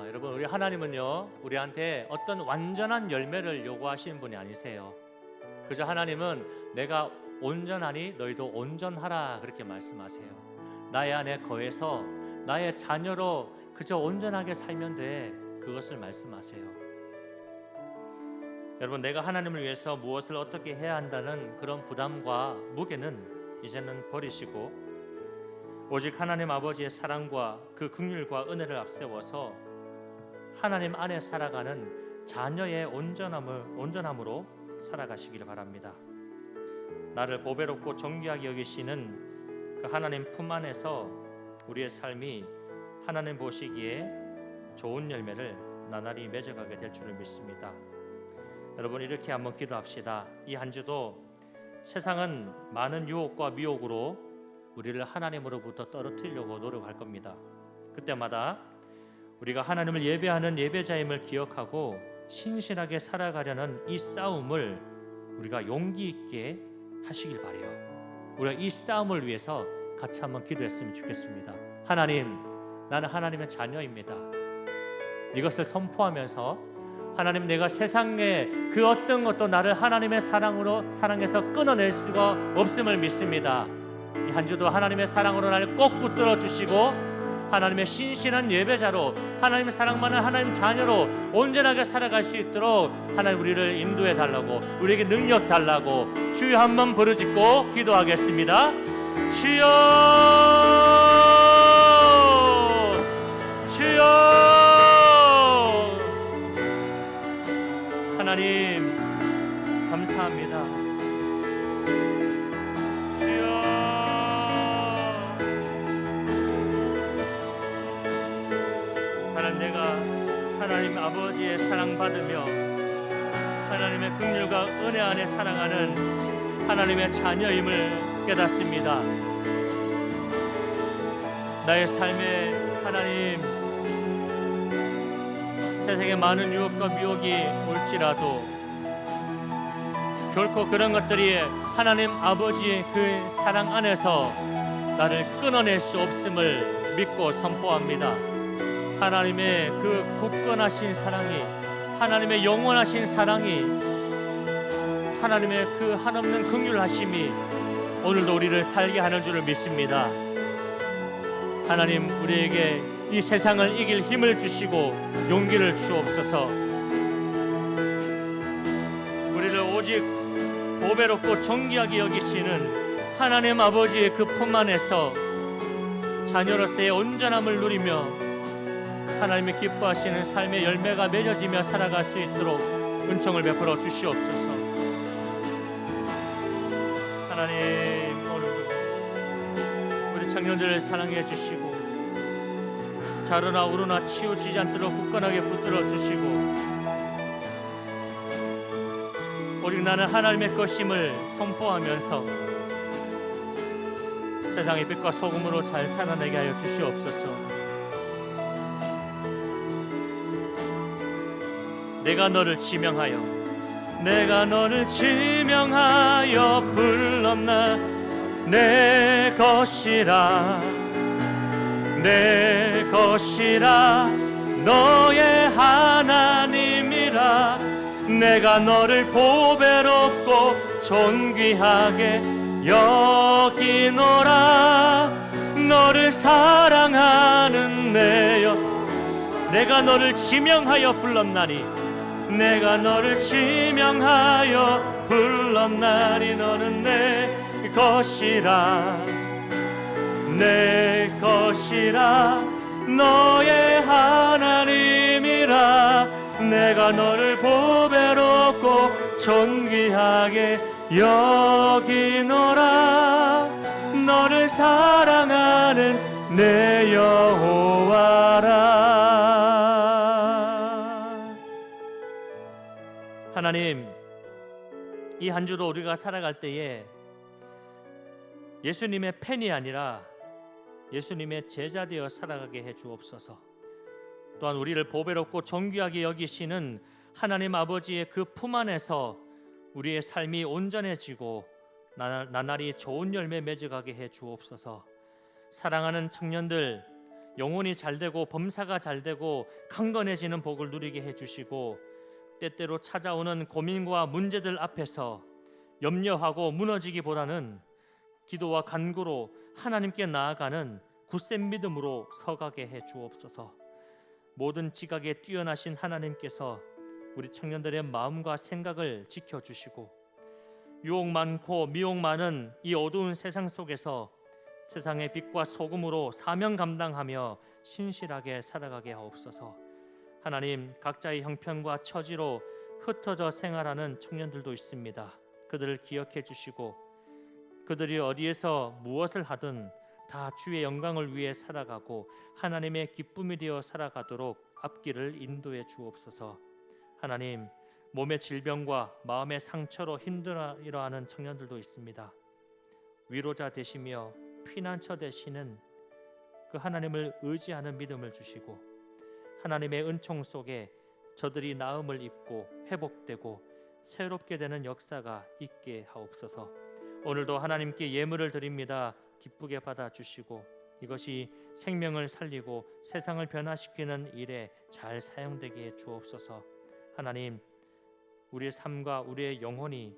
S1: 여러분, 우리 하나님은요 우리한테 어떤 완전한 열매를 요구하시는 분이 아니세요. 그저 하나님은 내가 온전하니 너희도 온전하라 그렇게 말씀하세요. 나의 안에 거해서 나의 자녀로 그저 온전하게 살면 돼, 그것을 말씀하세요. 여러분, 내가 하나님을 위해서 무엇을 어떻게 해야 한다는 그런 부담과 무게는 이제는 버리시고 오직 하나님 아버지의 사랑과 그 긍휼과 은혜를 앞세워서 하나님 안에 살아가는 자녀의 온전함으로 살아가시기를 바랍니다. 나를 보배롭고 존귀하게 여기시는 그 하나님 품 안에서 우리의 삶이 하나님 보시기에 좋은 열매를 나날이 맺어가게 될 줄을 믿습니다. 여러분, 이렇게 한번 기도합시다. 이 한 주도 세상은 많은 유혹과 미혹으로 우리를 하나님으로부터 떨어뜨리려고 노력할 겁니다. 그때마다 우리가 하나님을 예배하는 예배자임을 기억하고 신실하게 살아가려는 이 싸움을 우리가 용기 있게 하시길 바라요. 우리가 이 싸움을 위해서 같이 한번 기도했으면 좋겠습니다. 하나님, 나는 하나님의 자녀입니다. 이것을 선포하면서 하나님, 내가 세상의 그 어떤 것도 나를 하나님의 사랑에서 끊어낼 수가 없음을 믿습니다. 이 한 주도 하나님의 사랑으로 나를 꼭 붙들어 주시고 하나님의 신실한 예배자로, 하나님의 사랑받는 하나님 자녀로 온전하게 살아갈 수 있도록 하나님 우리를 인도해 달라고, 우리에게 능력 달라고 주여 한번 부르짖고 기도하겠습니다. 주여, 주여. 하나님 감사합니다. 주여, 하나님, 내가 하나님 아버지의 사랑받으며 하나님의 긍휼과 은혜 안에 살아가는 하나님의 자녀임을 깨닫습니다. 나의 삶에 하나님, 세상에 많은 유혹과 미혹이 올지라도 결코 그런 것들이 하나님 아버지의 그 사랑 안에서 나를 끊어낼 수 없음을 믿고 선포합니다. 하나님의 그 굳건하신 사랑이, 하나님의 영원하신 사랑이, 하나님의 그 한없는 긍휼하심이 오늘도 우리를 살게 하는 줄을 믿습니다. 하나님, 우리에게 이 세상을 이길 힘을 주시고 용기를 주옵소서. 우리를 오직 보배롭고 존귀하게 여기시는 하나님 아버지의 그 품 안에서 자녀로서의 온전함을 누리며 하나님이 기뻐하시는 삶의 열매가 맺어지며 살아갈 수 있도록 은총을 베풀어 주시옵소서. 하나님, 오늘도 우리 청년들을 사랑해 주시고 자르나 우르나 치우치지 않도록 굳건하게 붙들어 주시고, 오직 나는 하나님의 것임을 선포하면서 세상의 빛과 소금으로 잘 살아내게 하여 주시옵소서. 내가 너를 지명하여, 내가 너를 지명하여 불렀나 내 것이라, 내 것이라, 너의 하나님이라. 내가 너를 보배롭고 존귀하게 여기노라. 너를 사랑하는 내여, 내가 너를 지명하여 불렀나니, 내가 너를 지명하여 불렀나니. 너는 내 것이라, 내 것이라, 너의 하나님이라. 내가 너를 보배롭고 존귀하게 여기노라. 너를 사랑하는 내 여호와라. 하나님, 이 한 주도 우리가 살아갈 때에 예수님의 팬이 아니라 예수님의 제자 되어 살아가게 해 주옵소서. 또한 우리를 보배롭고 존귀하게 여기시는 하나님 아버지의 그 품 안에서 우리의 삶이 온전해지고 나날이 좋은 열매 맺어가게 해 주옵소서. 사랑하는 청년들 영혼이 잘되고 범사가 잘되고 강건해지는 복을 누리게 해 주시고, 때때로 찾아오는 고민과 문제들 앞에서 염려하고 무너지기보다는 기도와 간구로 하나님께 나아가는 굳센 믿음으로 서가게 해 주옵소서. 모든 지각에 뛰어나신 하나님께서 우리 청년들의 마음과 생각을 지켜주시고, 유혹 많고 미혹 많은 이 어두운 세상 속에서 세상의 빛과 소금으로 사명 감당하며 신실하게 살아가게 하옵소서. 하나님, 각자의 형편과 처지로 흩어져 생활하는 청년들도 있습니다. 그들을 기억해 주시고 그들이 어디에서 무엇을 하든 다 주의 영광을 위해 살아가고 하나님의 기쁨이 되어 살아가도록 앞길을 인도해 주옵소서. 하나님, 몸의 질병과 마음의 상처로 힘들어하는 청년들도 있습니다. 위로자 되시며 피난처 되시는 그 하나님을 의지하는 믿음을 주시고 하나님의 은총 속에 저들이 나음을 입고 회복되고 새롭게 되는 역사가 있게 하옵소서. 오늘도 하나님께 예물을 드립니다. 기쁘게 받아주시고 이것이 생명을 살리고 세상을 변화시키는 일에 잘 사용되게 해 주옵소서. 하나님, 우리의 삶과 우리의 영혼이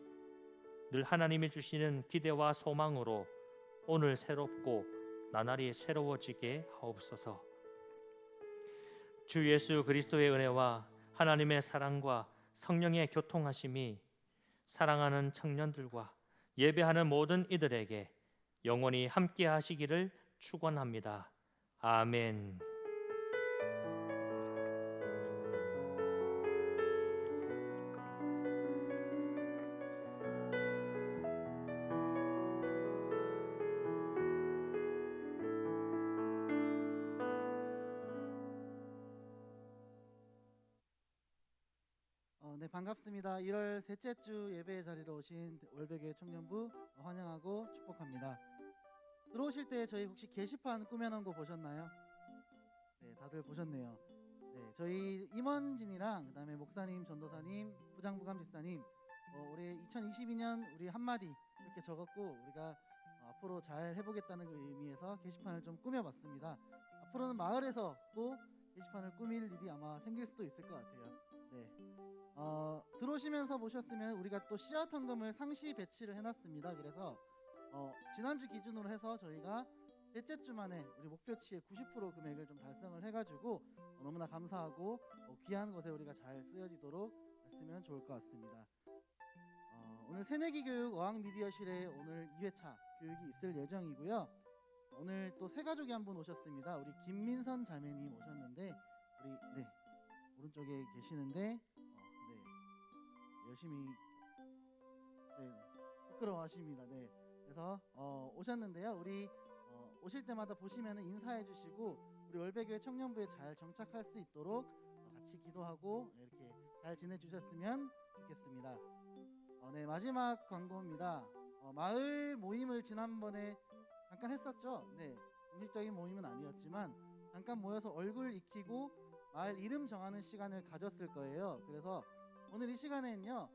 S1: 늘 하나님이 주시는 기대와 소망으로 오늘 새롭고 나날이 새로워지게 하옵소서. 주 예수 그리스도의 은혜와 하나님의 사랑과 성령의 교통하심이 사랑하는 청년들과 예배하는 모든 이들에게 영원히 함께 하시기를 축원합니다. 아멘.
S4: 네, 반갑습니다. 1월 셋째 주 예배 자리로 오신 월배교회 청년부 환영하고 축복합니다. 들어오실 때 저희 혹시 게시판 꾸며놓은 거 보셨나요? 네, 다들 보셨네요. 네, 저희 임원진이랑 그다음에 목사님, 전도사님, 부장부감 집사님 올해 2022년 우리 한마디 이렇게 적었고 우리가 앞으로 잘 해보겠다는 그 의미에서 게시판을 좀 꾸며봤습니다. 앞으로는 마을에서 또 게시판을 꾸밀 일이 아마 생길 수도 있을 것 같아요. 네. 들어오시면서 보셨으면 우리가 또 씨앗 헌금을 상시 배치를 해놨습니다. 그래서 지난주 기준으로 해서 저희가 넷째 주 만에 우리 목표치의 90% 금액을 좀 달성을 해가지고 너무나 감사하고 귀한 것에 우리가 잘 쓰여지도록 했으면 좋을 것 같습니다. 오늘 새내기 교육 어학미디어실에 오늘 2회차 교육이 있을 예정이고요. 오늘 또 새 가족이 한 분 오셨습니다. 우리 김민선 자매님 오셨는데 우리 오른쪽에 계시는데 열심히 부끄러워하십니다. 네, 그래서 오셨는데요. 우리 오실 때마다 보시면 인사해 주시고 우리 월배교회 청년부에 잘 정착할 수 있도록 같이 기도하고 이렇게 잘 지내 주셨으면 좋겠습니다. 네, 마지막 광고입니다. 마을 모임을 지난번에 잠깐 했었죠. 네, 공식적인 모임은 아니었지만 잠깐 모여서 얼굴 익히고 마을 이름 정하는 시간을 가졌을 거예요. 그래서 오늘 이 시간에는요,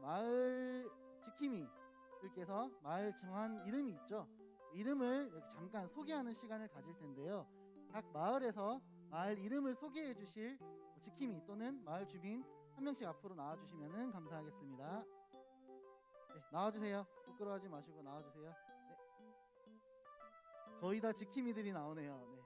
S4: 마을 지킴이들께서 마을 정한 이름이 있죠. 이름을 이렇게 잠깐 소개하는 시간을 가질 텐데요. 각 마을에서 마을 이름을 소개해 주실 지킴이 또는 마을 주민 한 명씩 앞으로 나와주시면 감사하겠습니다. 네, 나와주세요. 부끄러워하지 마시고 나와주세요. 네. 거의 다 지킴이들이 나오네요. 네.